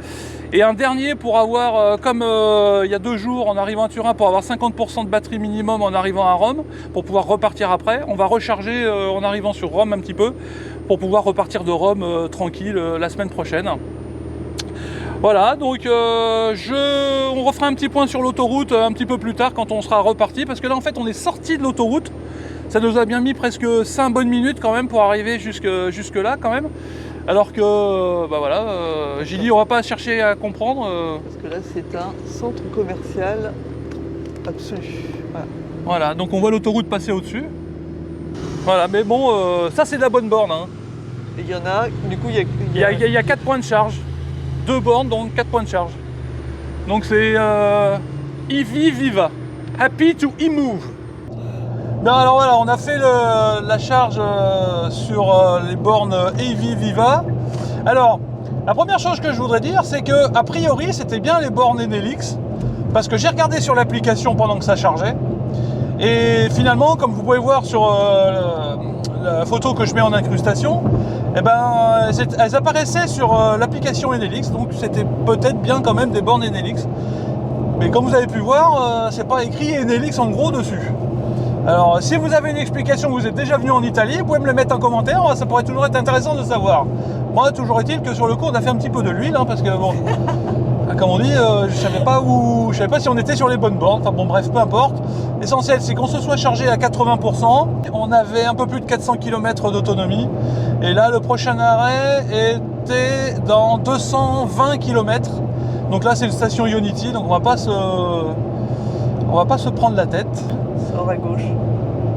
Et un dernier pour avoir, comme il y a 2 jours en arrivant à Turin, pour avoir 50% de batterie minimum en arrivant à Rome, pour pouvoir repartir après. On va recharger en arrivant sur Rome un petit peu, pour pouvoir repartir de Rome tranquille la semaine prochaine. Voilà, donc on refera un petit point sur l'autoroute un petit peu plus tard quand on sera reparti, parce que là en fait on est sorti de l'autoroute. Ça nous a bien mis presque 5 bonnes minutes quand même pour arriver jusque là quand même. Alors que, bah voilà, j'ai dit on va pas chercher à comprendre. Parce que là c'est un centre commercial absolu. Voilà, donc on voit l'autoroute passer au-dessus. Voilà, mais bon, ça c'est de la bonne borne. Hein. Et il y en a, du coup Il y a 4 points de charge. 2 bornes, donc 4 points de charge. Donc c'est EV Viva. Happy to e-move. Bien alors voilà, on a fait la charge sur les bornes EV Viva. Alors, la première chose que je voudrais dire, c'est que a priori c'était bien les bornes Enelix, parce que j'ai regardé sur l'application pendant que ça chargeait, et finalement, comme vous pouvez voir sur la photo que je mets en incrustation, eh ben, elles apparaissaient sur l'application Enelix, donc c'était peut-être bien quand même des bornes Enelix. Mais comme vous avez pu voir, c'est pas écrit Enelix en gros dessus. Alors, si vous avez une explication, vous êtes déjà venu en Italie, vous pouvez me le mettre en commentaire, ça pourrait toujours être intéressant de savoir. Moi, toujours est-il que sur le coup, on a fait un petit peu de l'huile, hein, parce que bon, comme on dit, je savais pas si on était sur les bonnes bornes. Enfin bon, bref, peu importe. L'essentiel, c'est qu'on se soit chargé à 80%. On avait un peu plus de 400 km d'autonomie. Et là, le prochain arrêt était dans 220 km. Donc là, c'est une station Ionity, donc on va pas se prendre la tête. Sors à gauche.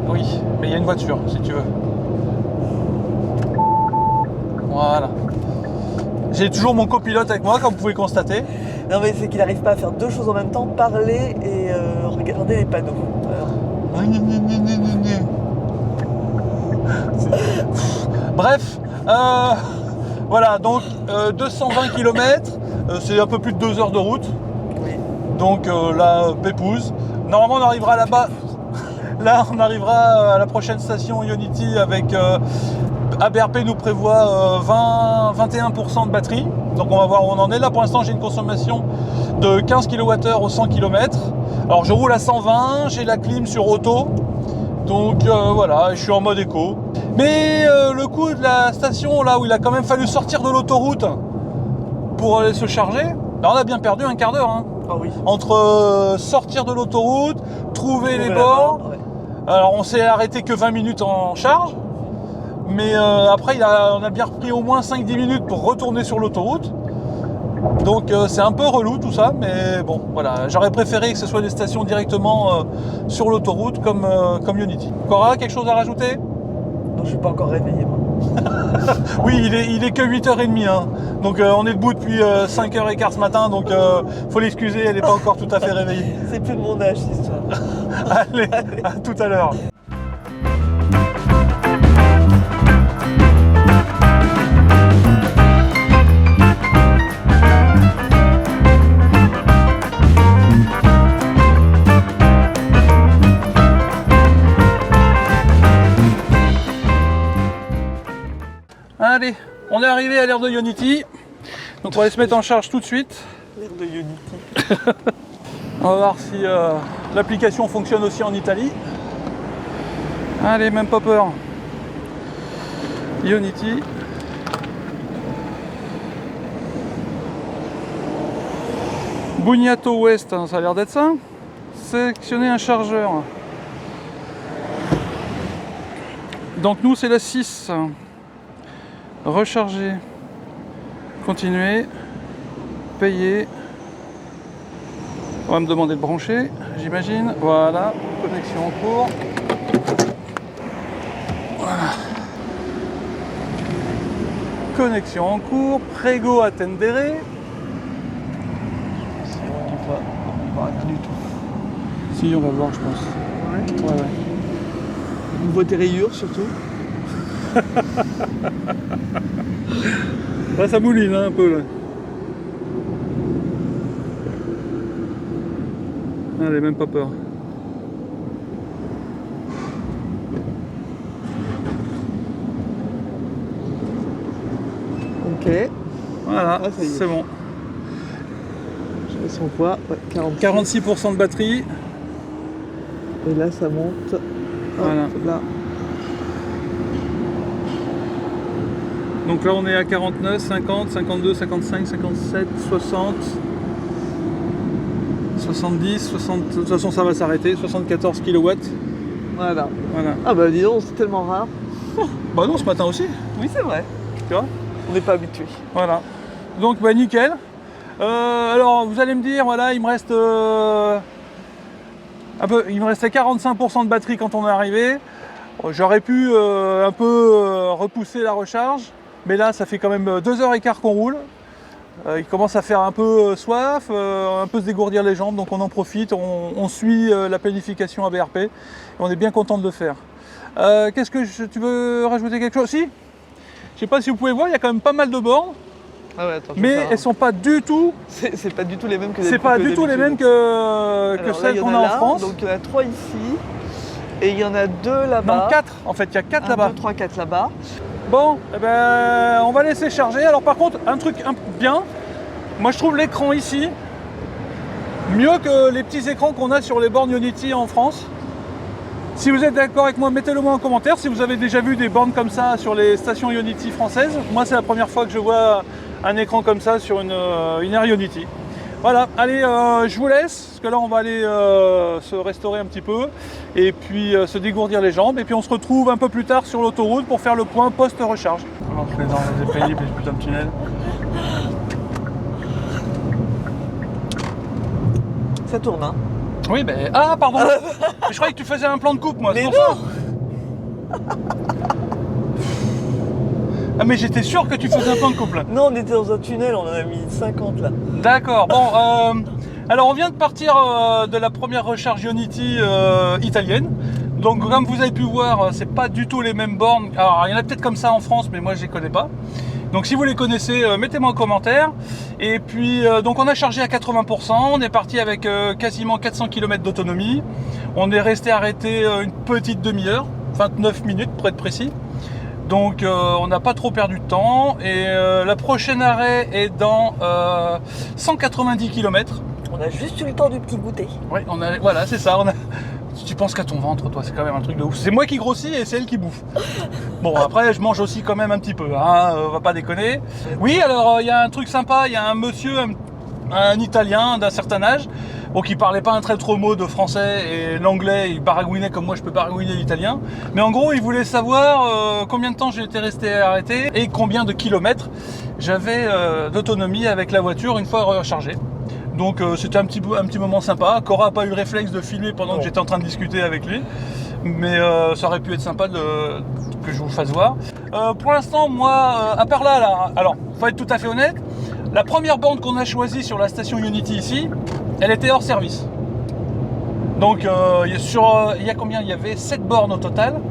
Oui, mais il y a une voiture, si tu veux. Voilà. J'ai toujours mon copilote avec moi, comme vous pouvez constater. Non mais c'est qu'il n'arrive pas à faire 2 choses en même temps, parler et regarder les panneaux. Alors... Bref, voilà, donc 220 km, c'est un peu plus de 2 heures de route. Oui. Donc là, pépouze. Normalement, on arrivera là-bas. Là, on arrivera à la prochaine station Ionity avec ABRP nous prévoit 21% de batterie. Donc on va voir où on en est. Là, pour l'instant, j'ai une consommation de 15 kWh au 100 km. Alors, je roule à 120, j'ai la clim sur auto. Donc voilà, je suis en mode éco. Mais le coup de la station, là où il a quand même fallu sortir de l'autoroute pour aller se charger, là, on a bien perdu un quart d'heure. Hein. Ah oui. Entre sortir de l'autoroute, trouver les bords. Ouais. Alors on s'est arrêté que 20 minutes en charge. Mais après, on a bien repris au moins 5-10 minutes pour retourner sur l'autoroute. Donc c'est un peu relou tout ça, mais bon, voilà. J'aurais préféré que ce soit des stations directement sur l'autoroute comme Ionity. Cora, quelque chose à rajouter? Non, je suis pas encore réveillé, moi. Oui, il est que 8h30, hein. Donc on est debout depuis 5h15 ce matin, donc faut l'excuser, elle n'est pas encore tout à fait réveillée. C'est plus de mon âge, cette histoire. Allez, à tout à l'heure. Allez, on est arrivé à l'ère de Ionity, donc on va aller se mettre en charge tout de suite. L'ère de Ionity. On va voir si l'application fonctionne aussi en Italie. Allez, même pas peur. Ionity. Bugnato Ouest, hein, ça a l'air d'être ça. Sélectionner un chargeur. Donc nous c'est la 6. Recharger, continuer, payer. On va me demander de brancher, j'imagine. Voilà, connexion en cours. Voilà. Connexion en cours, prego attendere. Si on dit pas, on voit rien du tout. Si, on va voir, je pense. Ouais. Ouais. On voit tes rayures surtout. Là, ça mouline hein, un peu là. Allez, même pas peur. Ok. Voilà, Ah, ça y est. c'est bon. Je laisse on voit. Ouais, 46% de batterie. Et là, ça monte. Hop, Voilà. là. Donc là, on est à 49, 50, 52, 55, 57, 60, 70, 60. De toute façon, ça va s'arrêter. 74 kW. Voilà. Voilà. Ah bah dis donc, c'est tellement rare. Bah non, ce matin aussi. Oui, c'est vrai. Tu vois. On n'est pas habitué. Voilà. Donc bah nickel. Alors vous allez me dire, voilà, il me reste il me restait 45% de batterie quand on est arrivé. J'aurais pu un peu repousser la recharge, mais là ça fait quand même 2h15 qu'on roule. Il commence à faire un peu soif, un peu se dégourdir les jambes, donc on en profite, on suit la planification ABRP et on est bien content de le faire. Qu'est-ce que tu veux rajouter quelque chose? Si. Je sais pas si vous pouvez voir, il y a quand même pas mal de bornes, Ah ouais, attends, je vais mais faire un- elles sont pas du tout, C'est pas du tout les mêmes que c'est pas du tout les mêmes que Alors là, celles il y en qu'on a a en là, France. Donc il y en a 3 ici. Et il y en a 2 là-bas. Non, 4 en fait, il y a 4 1, là-bas. 2, 3, 4 là-bas. Bon, eh ben, on va laisser charger. Alors par contre, un truc bien, moi je trouve l'écran ici mieux que les petits écrans qu'on a sur les bornes Ionity en France. Si vous êtes d'accord avec moi, mettez-le moi en commentaire. Si vous avez déjà vu des bornes comme ça sur les stations Ionity françaises, moi c'est la première fois que je vois un écran comme ça sur une Air Ionity. Voilà, allez, je vous laisse, parce que là on va aller se restaurer un petit peu, et puis se dégourdir les jambes, et puis on se retrouve un peu plus tard sur l'autoroute pour faire le point post-recharge. Alors je vais dans les pénibles et putain de tunnel. Ça tourne, hein. Oui, ben... Ah, pardon. Je croyais que tu faisais un plan de coupe, moi. Mais c'est pour ça. Ah, mais j'étais sûr que tu faisais un plan de coupe, là. Non, on était dans un tunnel, on en a mis 50 là. D'accord. Bon, alors on vient de partir de la première recharge Ionity italienne. Donc, comme vous avez pu voir, c'est pas du tout les mêmes bornes. Alors, il y en a peut-être comme ça en France, mais moi, je les connais pas. Donc, si vous les connaissez, mettez-moi en commentaire. Et puis, donc, on a chargé à 80%. On est parti avec quasiment 400 km d'autonomie. On est resté arrêté une petite demi-heure, 29 minutes pour être précis. Donc, on n'a pas trop perdu de temps. Et la prochaine arrêt est dans 190 km. On a juste eu le temps du petit goûter. Oui, voilà, c'est ça. Tu penses qu'à ton ventre, toi, c'est quand même un truc de ouf. C'est moi qui grossis et c'est elle qui bouffe. Bon, après, je mange aussi quand même un petit peu, hein, on va pas déconner. Oui, alors, il y a un truc sympa, il y a un monsieur, un Italien d'un certain âge, bon, qui parlait pas un très trop mot de français, et l'anglais, il baragouinait comme moi, je peux baragouiner l'italien. Mais en gros, il voulait savoir combien de temps j'étais resté arrêté et combien de kilomètres j'avais d'autonomie avec la voiture une fois rechargée. Donc c'était un petit moment sympa. Cora n'a pas eu le réflexe de filmer pendant que j'étais en train de discuter avec lui. Mais ça aurait pu être sympa que je vous fasse voir. Pour l'instant, moi, à part là, alors, faut être tout à fait honnête, la première borne qu'on a choisie sur la station Ionity ici, elle était hors service. Donc il y a combien? Il y avait 7 bornes au total,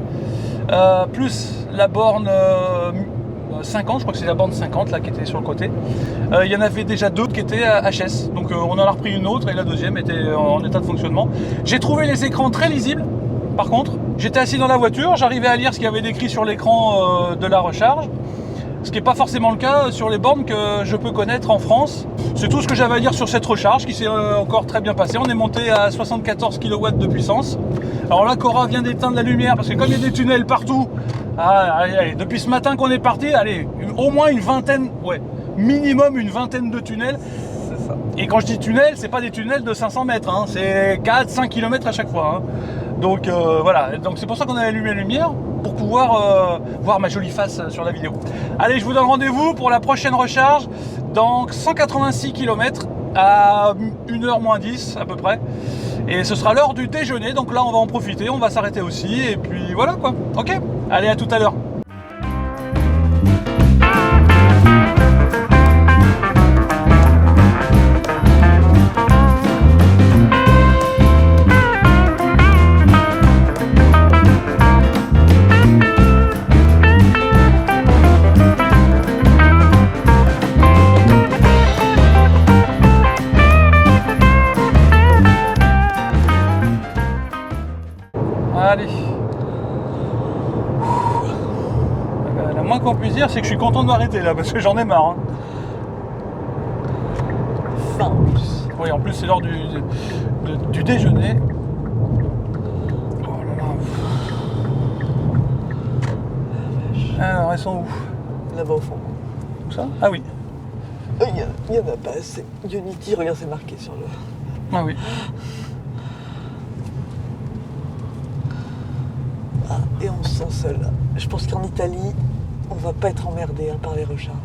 plus la borne 50, je crois que c'est la borne 50 là qui était sur le côté. Il y en avait déjà d'autres qui étaient HS, donc on en a repris une autre et la deuxième était en état de fonctionnement. J'ai trouvé les écrans très lisibles. Par contre, j'étais assis dans la voiture, j'arrivais à lire ce qu'il y avait décrit sur l'écran de la recharge, ce qui n'est pas forcément le cas sur les bornes que je peux connaître en France. C'est tout ce que j'avais à dire sur cette recharge qui s'est encore très bien passée. On est monté à 74 kW de puissance. Alors là, Cora vient d'éteindre la lumière parce que comme il y a des tunnels partout, allez, depuis ce matin qu'on est parti, allez, au moins une vingtaine, ouais, minimum une vingtaine de tunnels. C'est ça. Et quand je dis tunnels, c'est pas des tunnels de 500 mètres, hein, c'est 4-5 km à chaque fois. Hein. Donc voilà, donc c'est pour ça qu'on a allumé la lumière, pour pouvoir voir ma jolie face sur la vidéo. Allez, je vous donne rendez-vous pour la prochaine recharge dans 186 km à 1h moins 10 à peu près. Et ce sera l'heure du déjeuner, donc là on va en profiter, on va s'arrêter aussi, et puis voilà quoi. Ok, allez, à tout à l'heure. Allez. La moins qu'on puisse dire, c'est que je suis content de m'arrêter là, parce que j'en ai marre. Hein. Faim en plus. Oui, en plus c'est l'heure du déjeuner. Oh là là. Alors, elles sont où? Là-bas au fond. Où ça? Ah oui. Il n'y en a pas assez. Unity, regarde, c'est marqué sur le... Ah oui. Ah, et on se sent seul. Je pense qu'en Italie, on va pas être emmerdé hein, par les recharges.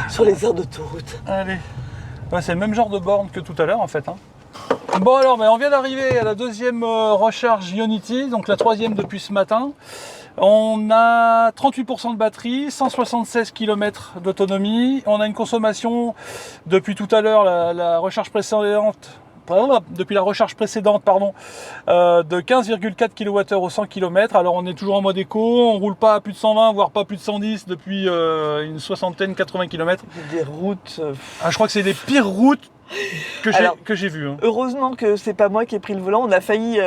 Sur les aires d'autoroute. Allez. Ouais, c'est le même genre de borne que tout à l'heure en fait. Hein. Bon alors, on vient d'arriver à la deuxième recharge Ionity, donc la troisième depuis ce matin. On a 38% de batterie, 176 km d'autonomie. On a une consommation depuis tout à l'heure, la recharge précédente. Depuis la recharge précédente, de 15,4 kWh au 100 km. Alors on est toujours en mode éco, on roule pas à plus de 120, voire pas plus de 110 depuis une soixantaine, 80 km. Des routes... Ah, je crois que c'est les pires routes que j'ai vues. Hein. Heureusement que c'est pas moi qui ai pris le volant. On a failli,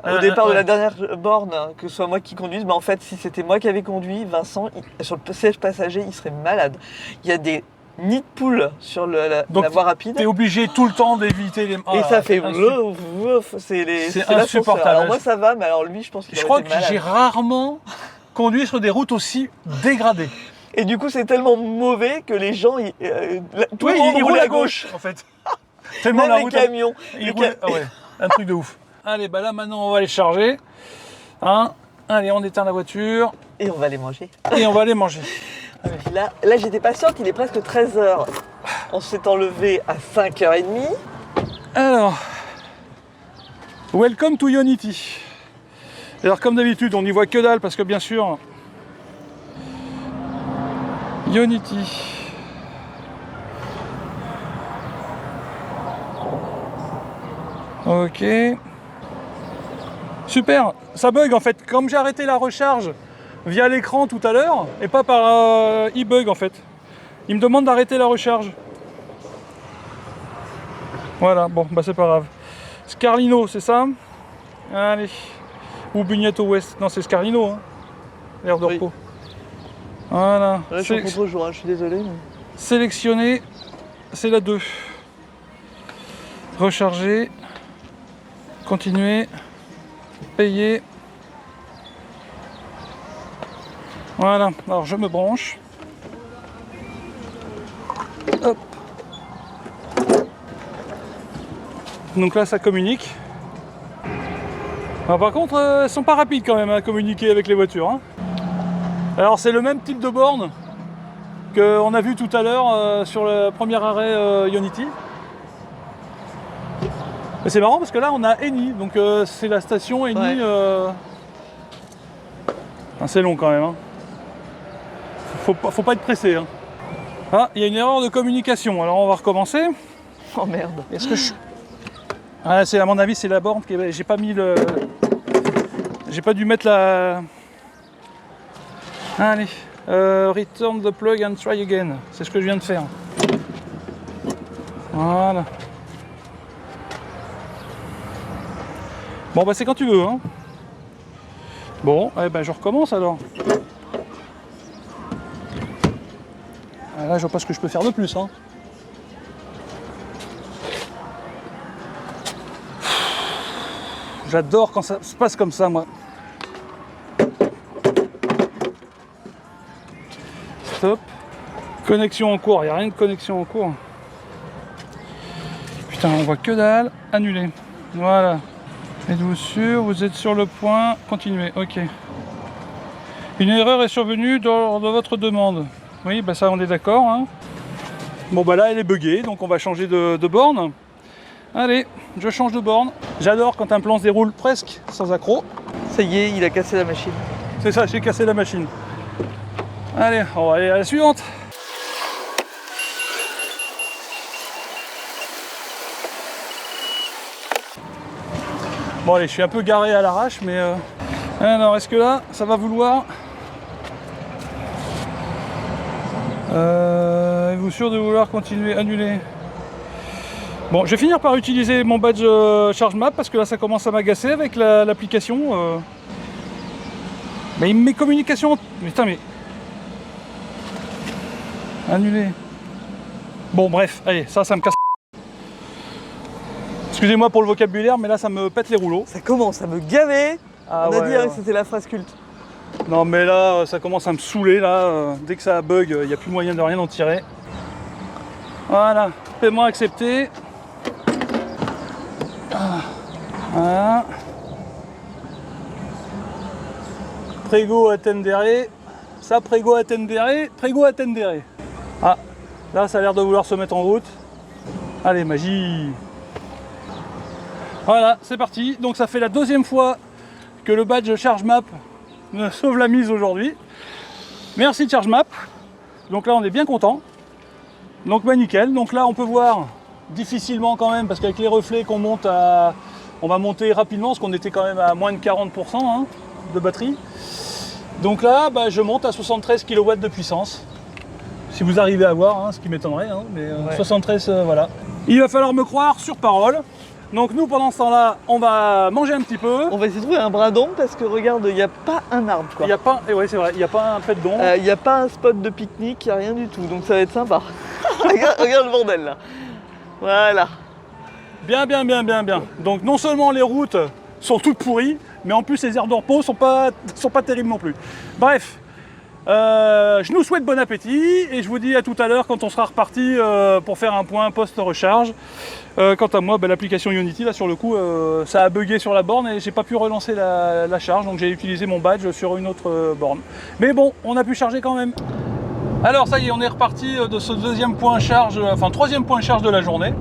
au départ de la dernière borne, que ce soit moi qui conduise. Mais en fait, si c'était moi qui avais conduit, Vincent, sur le siège passager, il serait malade. Il y a des nids de poules sur la voie rapide. T'es obligé tout le temps d'éviter les... Et ça fait... C'est insupportable. Alors moi ça va, mais alors lui je pense qu'il Je aurait crois été que j'ai rarement conduit sur des routes aussi dégradées. Et du coup c'est tellement mauvais que les gens... tout le monde ils roule roulent à gauche. en fait. Tellement Même la les route... camions. Ah ouais, un truc de ouf. Allez, là maintenant on va les charger. Hein. Allez, on éteint la voiture. Et on va les manger. Et on va les manger. Là j'étais patiente, il est presque 13h. On s'est enlevé à 5h30. Alors, welcome to Ionity. Alors comme d'habitude, on n'y voit que dalle parce que bien sûr, Ionity. Ok. Super, ça bug en fait. Comme j'ai arrêté la recharge via l'écran tout à l'heure, et pas par e-bug en fait. Il me demande d'arrêter la recharge. Voilà, bon, c'est pas grave. Scarlino, c'est ça? Allez. Ou Bugnato Ouest. Non, c'est Scarlino, hein. L'air de repos. Voilà. Là, je suis en contre-jour, je suis désolé. Mais... Sélectionner, c'est la 2. Recharger. Continuer. Payer. Voilà, alors je me branche. Hop. Donc là ça communique. Alors, par contre elles sont pas rapides quand même à communiquer avec les voitures. Hein. Alors c'est le même type de borne qu'on a vu tout à l'heure sur le premier arrêt Ionity. Et c'est marrant parce que là on a Eni, donc c'est la station Eni. Ouais. C'est long quand même. Hein. Faut pas être pressé. Hein. Ah, il y a une erreur de communication. Alors on va recommencer. Oh merde. Est-ce que ah, c'est à mon avis c'est la borne qui j'ai pas mis le. J'ai pas dû mettre la. Allez. Return the plug and try again. C'est ce que je viens de faire. Voilà. Bon c'est quand tu veux. Hein. Bon, je recommence alors. Là, je vois pas ce que je peux faire de plus. Hein. J'adore quand ça se passe comme ça, moi. Stop. Connexion en cours, il n'y a rien de connexion en cours. Putain, on voit que dalle. Annuler. Voilà. Êtes-vous sûr? Vous êtes sur le point. Continuez. Ok. Une erreur est survenue lors de votre demande. Oui, ça on est d'accord. Hein. Bon là elle est buggée, donc on va changer de borne. Allez, je change de borne. J'adore quand un plan se déroule presque sans accroc. Ça y est, il a cassé la machine. C'est ça, j'ai cassé la machine. Allez, on va aller à la suivante. Bon allez, je suis un peu garé à l'arrache, mais... Alors, est-ce que là, ça va vouloir... Êtes-vous sûr de vouloir continuer? Annuler. Bon, je vais finir par utiliser mon badge Charge Map parce que là ça commence à m'agacer avec l'application. Mais mes communications... Putain mais... Annulé. Bon bref, allez, ça me casse. Excusez-moi pour le vocabulaire, mais là ça me pète les rouleaux. Ça commence à me gaver. Ah, On a ouais, dit hein, ouais. que c'était la phrase culte. Non mais là ça commence à me saouler là. Dès que ça bug, il n'y a plus moyen de rien en tirer. Voilà, paiement accepté. Voilà. Prego attendere. Ça prego attendere. Prego attendere. Ah, là ça a l'air de vouloir se mettre en route. Allez, magie. Voilà, c'est parti. Donc ça fait la deuxième fois que le badge Charge Map me sauve la mise aujourd'hui. Merci Charge Map. Donc là on est bien content. Donc bah nickel. Donc là on peut voir difficilement quand même parce qu'avec les reflets qu'on monte à... On va monter rapidement parce qu'on était quand même à moins de 40% hein, de batterie. Donc là bah, je monte à 73 kW de puissance. Si vous arrivez à voir, hein, ce qui m'étonnerait, hein, mais Ouais. 73 voilà. Il va falloir me croire sur parole. Donc nous pendant ce temps-là, on va manger un petit peu. On va essayer de trouver un bras d'ombre parce que regarde, il n'y a pas un arbre quoi. Il n'y a pas, et ouais c'est vrai, il n'y a pas un pet d'ombre. Il n'y a pas un spot de pique-nique, il n'y a rien du tout, donc ça va être sympa. regarde le bordel là. Voilà. Bien. Donc non seulement les routes sont toutes pourries, mais en plus les aires de repos sont pas terribles non plus. Bref, je nous souhaite bon appétit et je vous dis à tout à l'heure quand on sera reparti pour faire un point post-recharge. Quant à moi, l'application Ionity, là sur le coup, ça a bugué sur la borne et j'ai pas pu relancer la charge, donc j'ai utilisé mon badge sur une autre borne. Mais bon, on a pu charger quand même. Alors ça y est, on est reparti de ce deuxième point charge, enfin troisième point charge de la journée.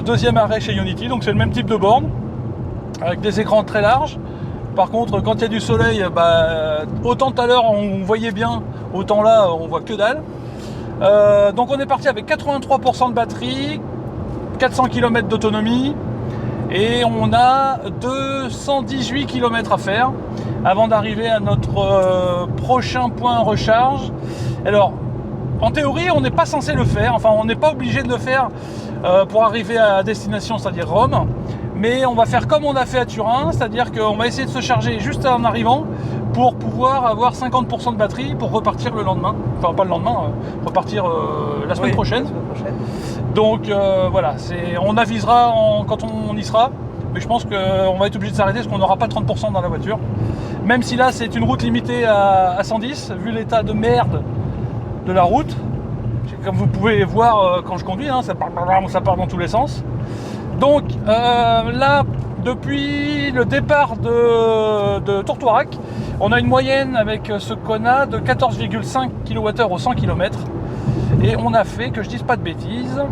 Deuxième arrêt chez Ionity, donc c'est le même type de borne, avec des écrans très larges. Par contre, quand il y a du soleil, autant tout à l'heure on voyait bien, autant là on voit que dalle. Donc on est parti avec 83% de batterie, 400 km d'autonomie et on a 218 km à faire avant d'arriver à notre prochain point recharge. Alors, en théorie, on n'est pas censé le faire, enfin on n'est pas obligé de le faire pour arriver à destination, c'est-à-dire Rome. Mais on va faire comme on a fait à Turin, c'est-à-dire qu'on va essayer de se charger juste en arrivant pour pouvoir avoir 50% de batterie pour repartir le lendemain. Enfin, pas le lendemain, repartir la semaine prochaine. La semaine prochaine. Donc voilà, on avisera quand on y sera. Mais je pense qu'on va être obligé de s'arrêter parce qu'on n'aura pas 30% dans la voiture. Même si là, c'est une route limitée à 110, vu l'état de merde de la route. Comme vous pouvez voir quand je conduis, hein, ça part dans tous les sens. Donc là, depuis le départ de Tourtoirac, on a une moyenne avec ce Kona de 14,5 kWh au 100 km. Et on a fait, que je dise pas de bêtises,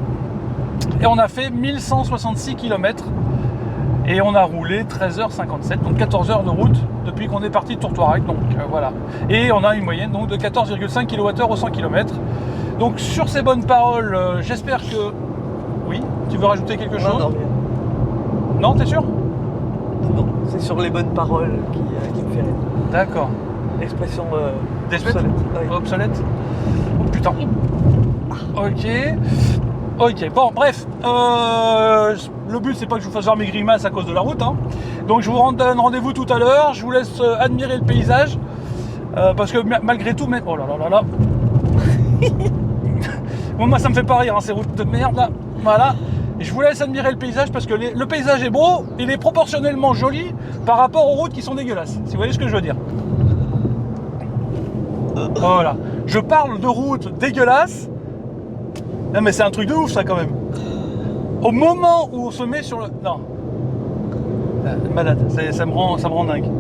et on a fait 1166 km. Et on a roulé 13h57, donc 14 heures de route depuis qu'on est parti de Tourtoirac. Donc voilà. Et on a une moyenne donc, de 14,5 kWh au 100 km. Donc sur ces bonnes paroles, j'espère que... Oui, tu veux rajouter quelque chose? Non, t'es sûr? Non, c'est sur les bonnes paroles qui me fait rire. D'accord. L'expression Désuète? obsolète. Oui. Obsolète? Oh putain. Ok, bon bref, le but c'est pas que je vous fasse voir mes grimaces à cause de la route, hein. Donc je vous donne rendez-vous tout à l'heure, je vous laisse admirer le paysage, parce que malgré tout, oh là là là là, bon, moi ça me fait pas rire, hein, ces routes de merde là, voilà, et je vous laisse admirer le paysage parce que le paysage est beau, il est proportionnellement joli par rapport aux routes qui sont dégueulasses, si vous voyez ce que je veux dire. Voilà, je parle de routes dégueulasses. Non mais c'est un truc de ouf ça quand même. Au moment où on se met sur le... Non. Malade, ça me rend dingue.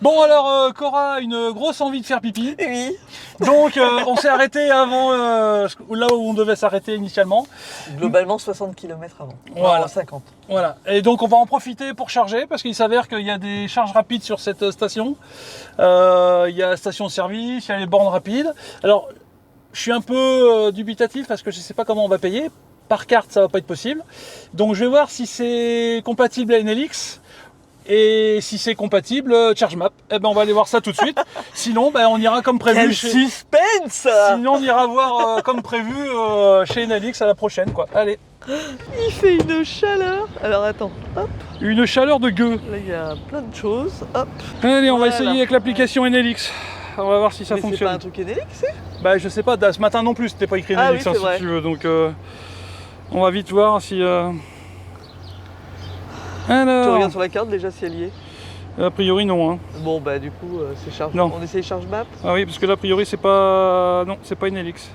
Bon alors Cora a une grosse envie de faire pipi. Oui. Donc on s'est arrêté avant là où on devait s'arrêter initialement. Globalement 60 km avant. Voilà. Non, 50. Voilà. Et donc on va en profiter pour charger parce qu'il s'avère qu'il y a des charges rapides sur cette station. Il y a la station-service, il y a les bornes rapides. Alors je suis un peu dubitatif parce que je ne sais pas comment on va payer. par carte, ça va pas être possible. Donc je vais voir si c'est compatible à NLX. Et si c'est compatible, ChargeMap. Eh ben on va aller voir ça tout de suite. Sinon, ben, on ira comme prévu. Quel suspense! Sinon, on ira voir comme prévu chez NLX à la prochaine, quoi. Allez. Il fait une chaleur. Alors attends, hop, Une chaleur de gueux. là il y a plein de choses. Hop. Allez, on va Voilà. essayer avec l'application NLX. On va voir si ça Mais c'est fonctionne. pas un truc NLX, c'est? Bah je sais pas, ce matin non plus, c'était pas écrit Ah NLX oui, c'est si vrai. tu veux. Donc on va vite voir si. Tu Alors, regardes sur la carte déjà si elle y est. a priori non. Hein. Bon bah du coup c'est charge. Non. On essaye ChargeMap. Ah oui, parce que là a priori c'est pas. Non, c'est pas NLX.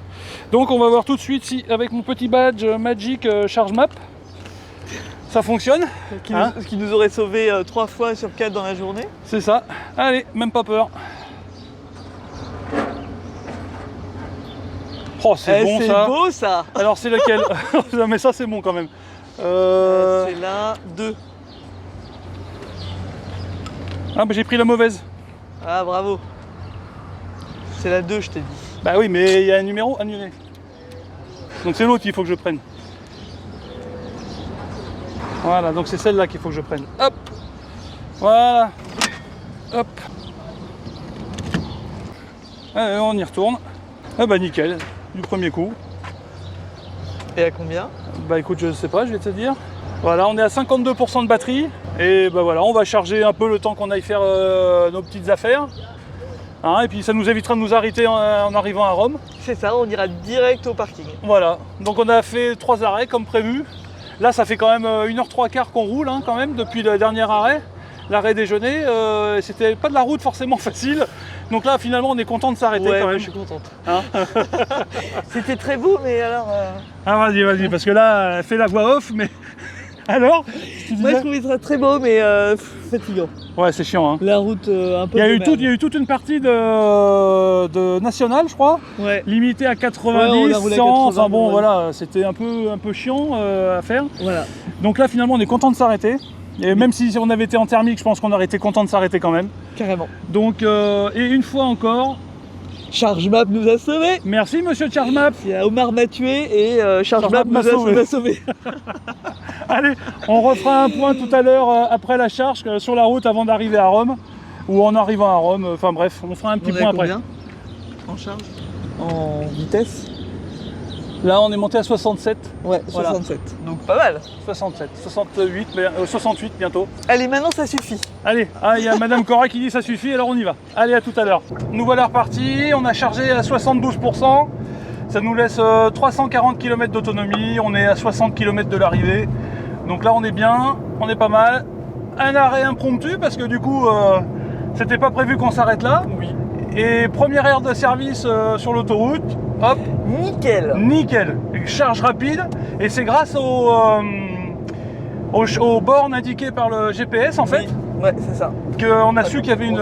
Donc on va voir tout de suite si avec mon petit badge Magic ChargeMap, ça fonctionne. Ce qui nous aurait sauvé 3 fois sur 4 dans la journée. C'est ça. Allez, même pas peur. Oh, c'est bon c'est ça. beau ça. Alors c'est lequel? Non, mais ça c'est bon quand même. C'est la 2. Ah bah j'ai pris la mauvaise. Ah bravo. C'est la 2 je t'ai dit. Bah oui, mais il y a un numéro annulé. Donc c'est l'autre qu'il faut que je prenne. Voilà, donc c'est celle-là qu'il faut que je prenne. Hop. Voilà. Hop. Allez, on y retourne. Ah bah nickel, du premier coup. Et à combien? Bah écoute, je sais pas, je vais te dire. Voilà, on est à 52% de batterie. Et bah voilà, on va charger un peu le temps qu'on aille faire nos petites affaires. Hein, et puis ça nous évitera de nous arrêter en arrivant à Rome. C'est ça, on ira direct au parking. Voilà, donc on a fait 3 arrêts comme prévu. Là ça fait quand même 1h03 qu'on roule hein, quand même depuis le dernier arrêt. L'arrêt déjeuner, c'était pas de la route forcément facile. Donc là finalement on est content de s'arrêter Ouais, quand moi, même. je suis contente. Hein. C'était très beau, mais alors. Ah vas-y, parce que là, fais la voix off, mais alors tu Moi, je disais trouvais ça très beau, mais fatigant. Ouais, c'est chiant. Hein. La route un peu. Il y a de eu merde. toute une partie de nationale, je crois, Ouais. limitée à Ouais, 90, on a roulé à 100. 80, Enfin bon, ouais. voilà, c'était un peu chiant à faire. Voilà. Donc là, finalement, on est content de s'arrêter. Et même si on avait été en thermique, je pense qu'on aurait été content de s'arrêter quand même. Carrément. Donc, et une fois encore, ChargeMap nous a sauvés. merci Monsieur ChargeMap. Il y a Omar m'a tué et ChargeMap ChargeMap m'a nous a sauvés. Allez, on refera un point tout à l'heure après la charge sur la route avant d'arriver à Rome. Ou en arrivant à Rome, enfin bref, on fera un petit On est point à après. combien en charge? En vitesse? Là, on est monté à 67. Ouais, Voilà. 67. Donc pas mal. 67, 68, 68 bientôt. Allez, maintenant ça suffit. Allez, il y a Madame Cora qui dit ça suffit, alors on y va. Allez, à tout à l'heure. Nous voilà repartis, on a chargé à 72%. Ça nous laisse 340 km d'autonomie, on est à 60 km de l'arrivée. Donc là, on est bien, on est pas mal. Un arrêt impromptu parce que du coup, c'était pas prévu qu'on s'arrête là. Oui. Et première aire de service sur l'autoroute, hop, Nickel. nickel, charge rapide, et c'est grâce aux bornes indiquées par le GPS en fait Oui. Ouais, c'est ça. qu'on a su qu'il y avait une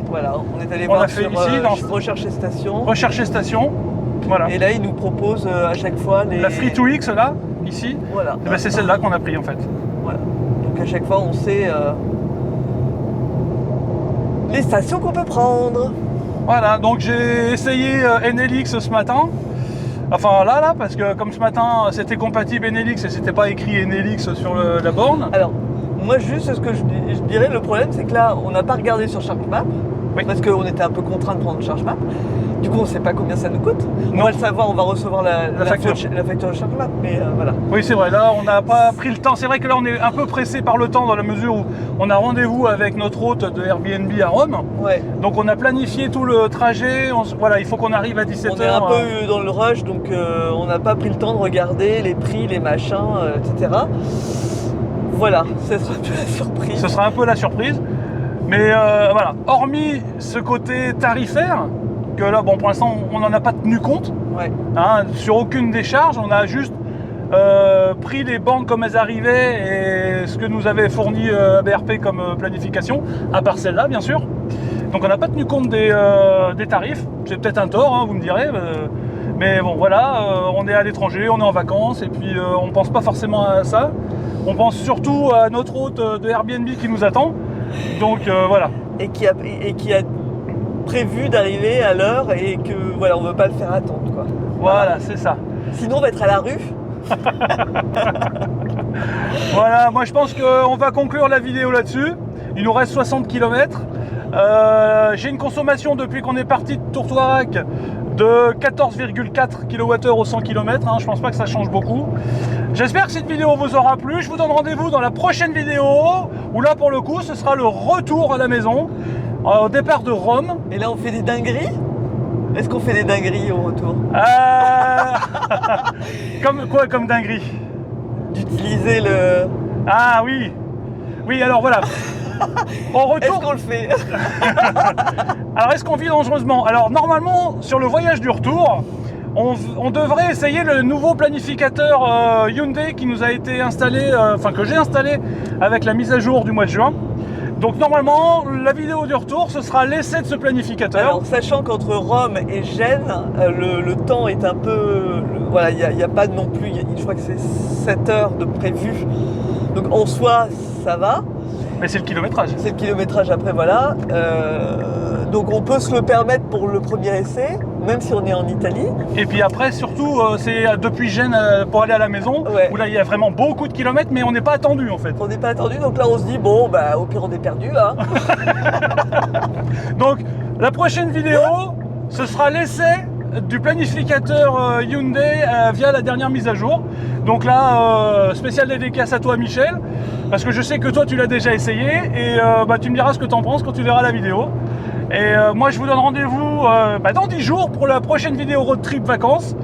Voilà, on est allé on voir l'a fait sur ici, dans- Recherche et Station. recherche et station. Voilà. Et là, ils nous proposent à chaque fois les. La Free 2X là, ici, Voilà. eh ben, c'est celle-là qu'on a pris en fait. Voilà. Donc à chaque fois, on sait les stations qu'on peut prendre. Voilà, donc j'ai essayé NLX ce matin. Enfin là, parce que comme ce matin c'était compatible NLX et c'était pas écrit NLX sur la borne. Alors, moi, juste ce que je dirais, le problème, c'est que là, on n'a pas regardé sur ChargeMap. Oui. Parce qu'on était un peu contraint de prendre ChargeMap. Du coup, on ne sait pas combien ça nous coûte. On Non. va le savoir, on va recevoir la facture. la facture de ChargeMap. Mais voilà. Oui, c'est vrai, là on n'a pas pris le temps. C'est vrai que là on est un peu pressé par le temps dans la mesure où on a rendez-vous avec notre hôte de Airbnb à Rome. Ouais. Donc on a planifié tout le trajet. Voilà, il faut qu'on arrive à 17h. On est un peu dans le rush, donc on n'a pas pris le temps de regarder les prix, les machins, etc. Voilà, ça sera un peu la surprise. Ce sera un peu la surprise. Mais voilà, hormis ce côté tarifaire, que là, bon, pour l'instant, on n'en a pas tenu compte. Ouais. Hein, sur aucune des charges, on a juste pris les banques comme elles arrivaient et ce que nous avait fourni BRP comme planification, à part celle-là, bien sûr. Donc on n'a pas tenu compte des tarifs. C'est peut-être un tort, hein, vous me direz. Mais bon, voilà, on est à l'étranger, on est en vacances et puis on ne pense pas forcément à ça. On pense surtout à notre hôte de Airbnb qui nous attend. Donc voilà. Et qui a prévu d'arriver à l'heure et que voilà, on veut pas le faire attendre, quoi. Voilà, c'est ça. Sinon, on va être à la rue. Voilà, moi je pense qu'on va conclure la vidéo là-dessus. Il nous reste 60 km. J'ai une consommation depuis qu'on est parti de Tourtoirac de 14,4 kWh au 100 km. Je pense pas que ça change beaucoup. J'espère que cette vidéo vous aura plu. Je vous donne rendez-vous dans la prochaine vidéo où là pour le coup ce sera le retour à la maison au départ de Rome. Et là on fait des dingueries? Est-ce qu'on fait des dingueries au retour? Comme quoi, comme dinguerie? D'utiliser le... Ah oui. Oui, alors voilà. On retourne. Est-ce qu'on le fait? Alors est-ce qu'on vit dangereusement? Alors normalement sur le voyage du retour on devrait essayer le nouveau planificateur Hyundai qui nous a été installé, que j'ai installé avec la mise à jour du mois de juin. Donc normalement la vidéo du retour ce sera l'essai de ce planificateur. Alors sachant qu'entre Rome et Gênes le temps est un peu... Voilà, il n'y a pas non plus, je crois que c'est 7 heures de prévu. Donc en soi ça va. Mais c'est le kilométrage. C'est le kilométrage après, voilà. Donc on peut se le permettre pour le premier essai, même si on est en Italie. Et puis après, surtout, c'est depuis Gênes pour aller à la maison, ouais. Où là il y a vraiment beaucoup de kilomètres, mais on n'est pas attendu en fait. On n'est pas attendu, donc là on se dit, bon, bah au pire on est perdu. Hein. Donc la prochaine vidéo, ce sera l'essai du planificateur Hyundai via la dernière mise à jour. Donc là, spécial dédicace à toi Michel, parce que je sais que toi tu l'as déjà essayé et tu me diras ce que tu en penses quand tu verras la vidéo. Et moi je vous donne rendez-vous dans 10 jours pour la prochaine vidéo road trip vacances.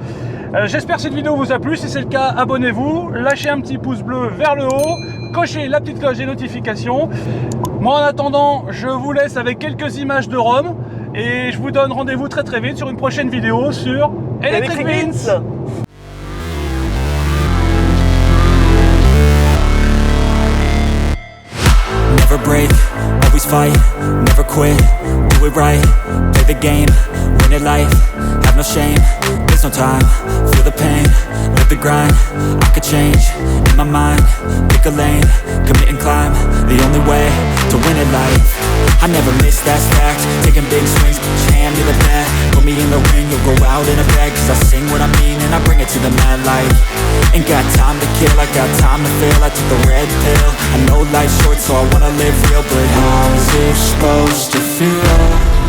J'espère que cette vidéo vous a plu, si c'est le cas abonnez-vous, lâchez un petit pouce bleu vers le haut, cochez la petite cloche des notifications. Moi en attendant je vous laisse avec quelques images de Rome et je vous donne rendez-vous très très vite sur une prochaine vidéo sur Electric Beans. Never break, always fight, never quit, do it right, play the game, win it life, have no shame, there's no time, feel the pain, live the grind, I could change, in my mind, pick a lane, commit and climb, the only way to win it life, I never miss, that's fact, taking big swings, put your hand to the bat, put me in the ring, you'll go out in a bag, cause I sing what I mean and I bring it to the mad light, ain't got time to kill, I got time to feel, I took the red pill, I know life's short so I wanna live real, but how's it supposed to feel?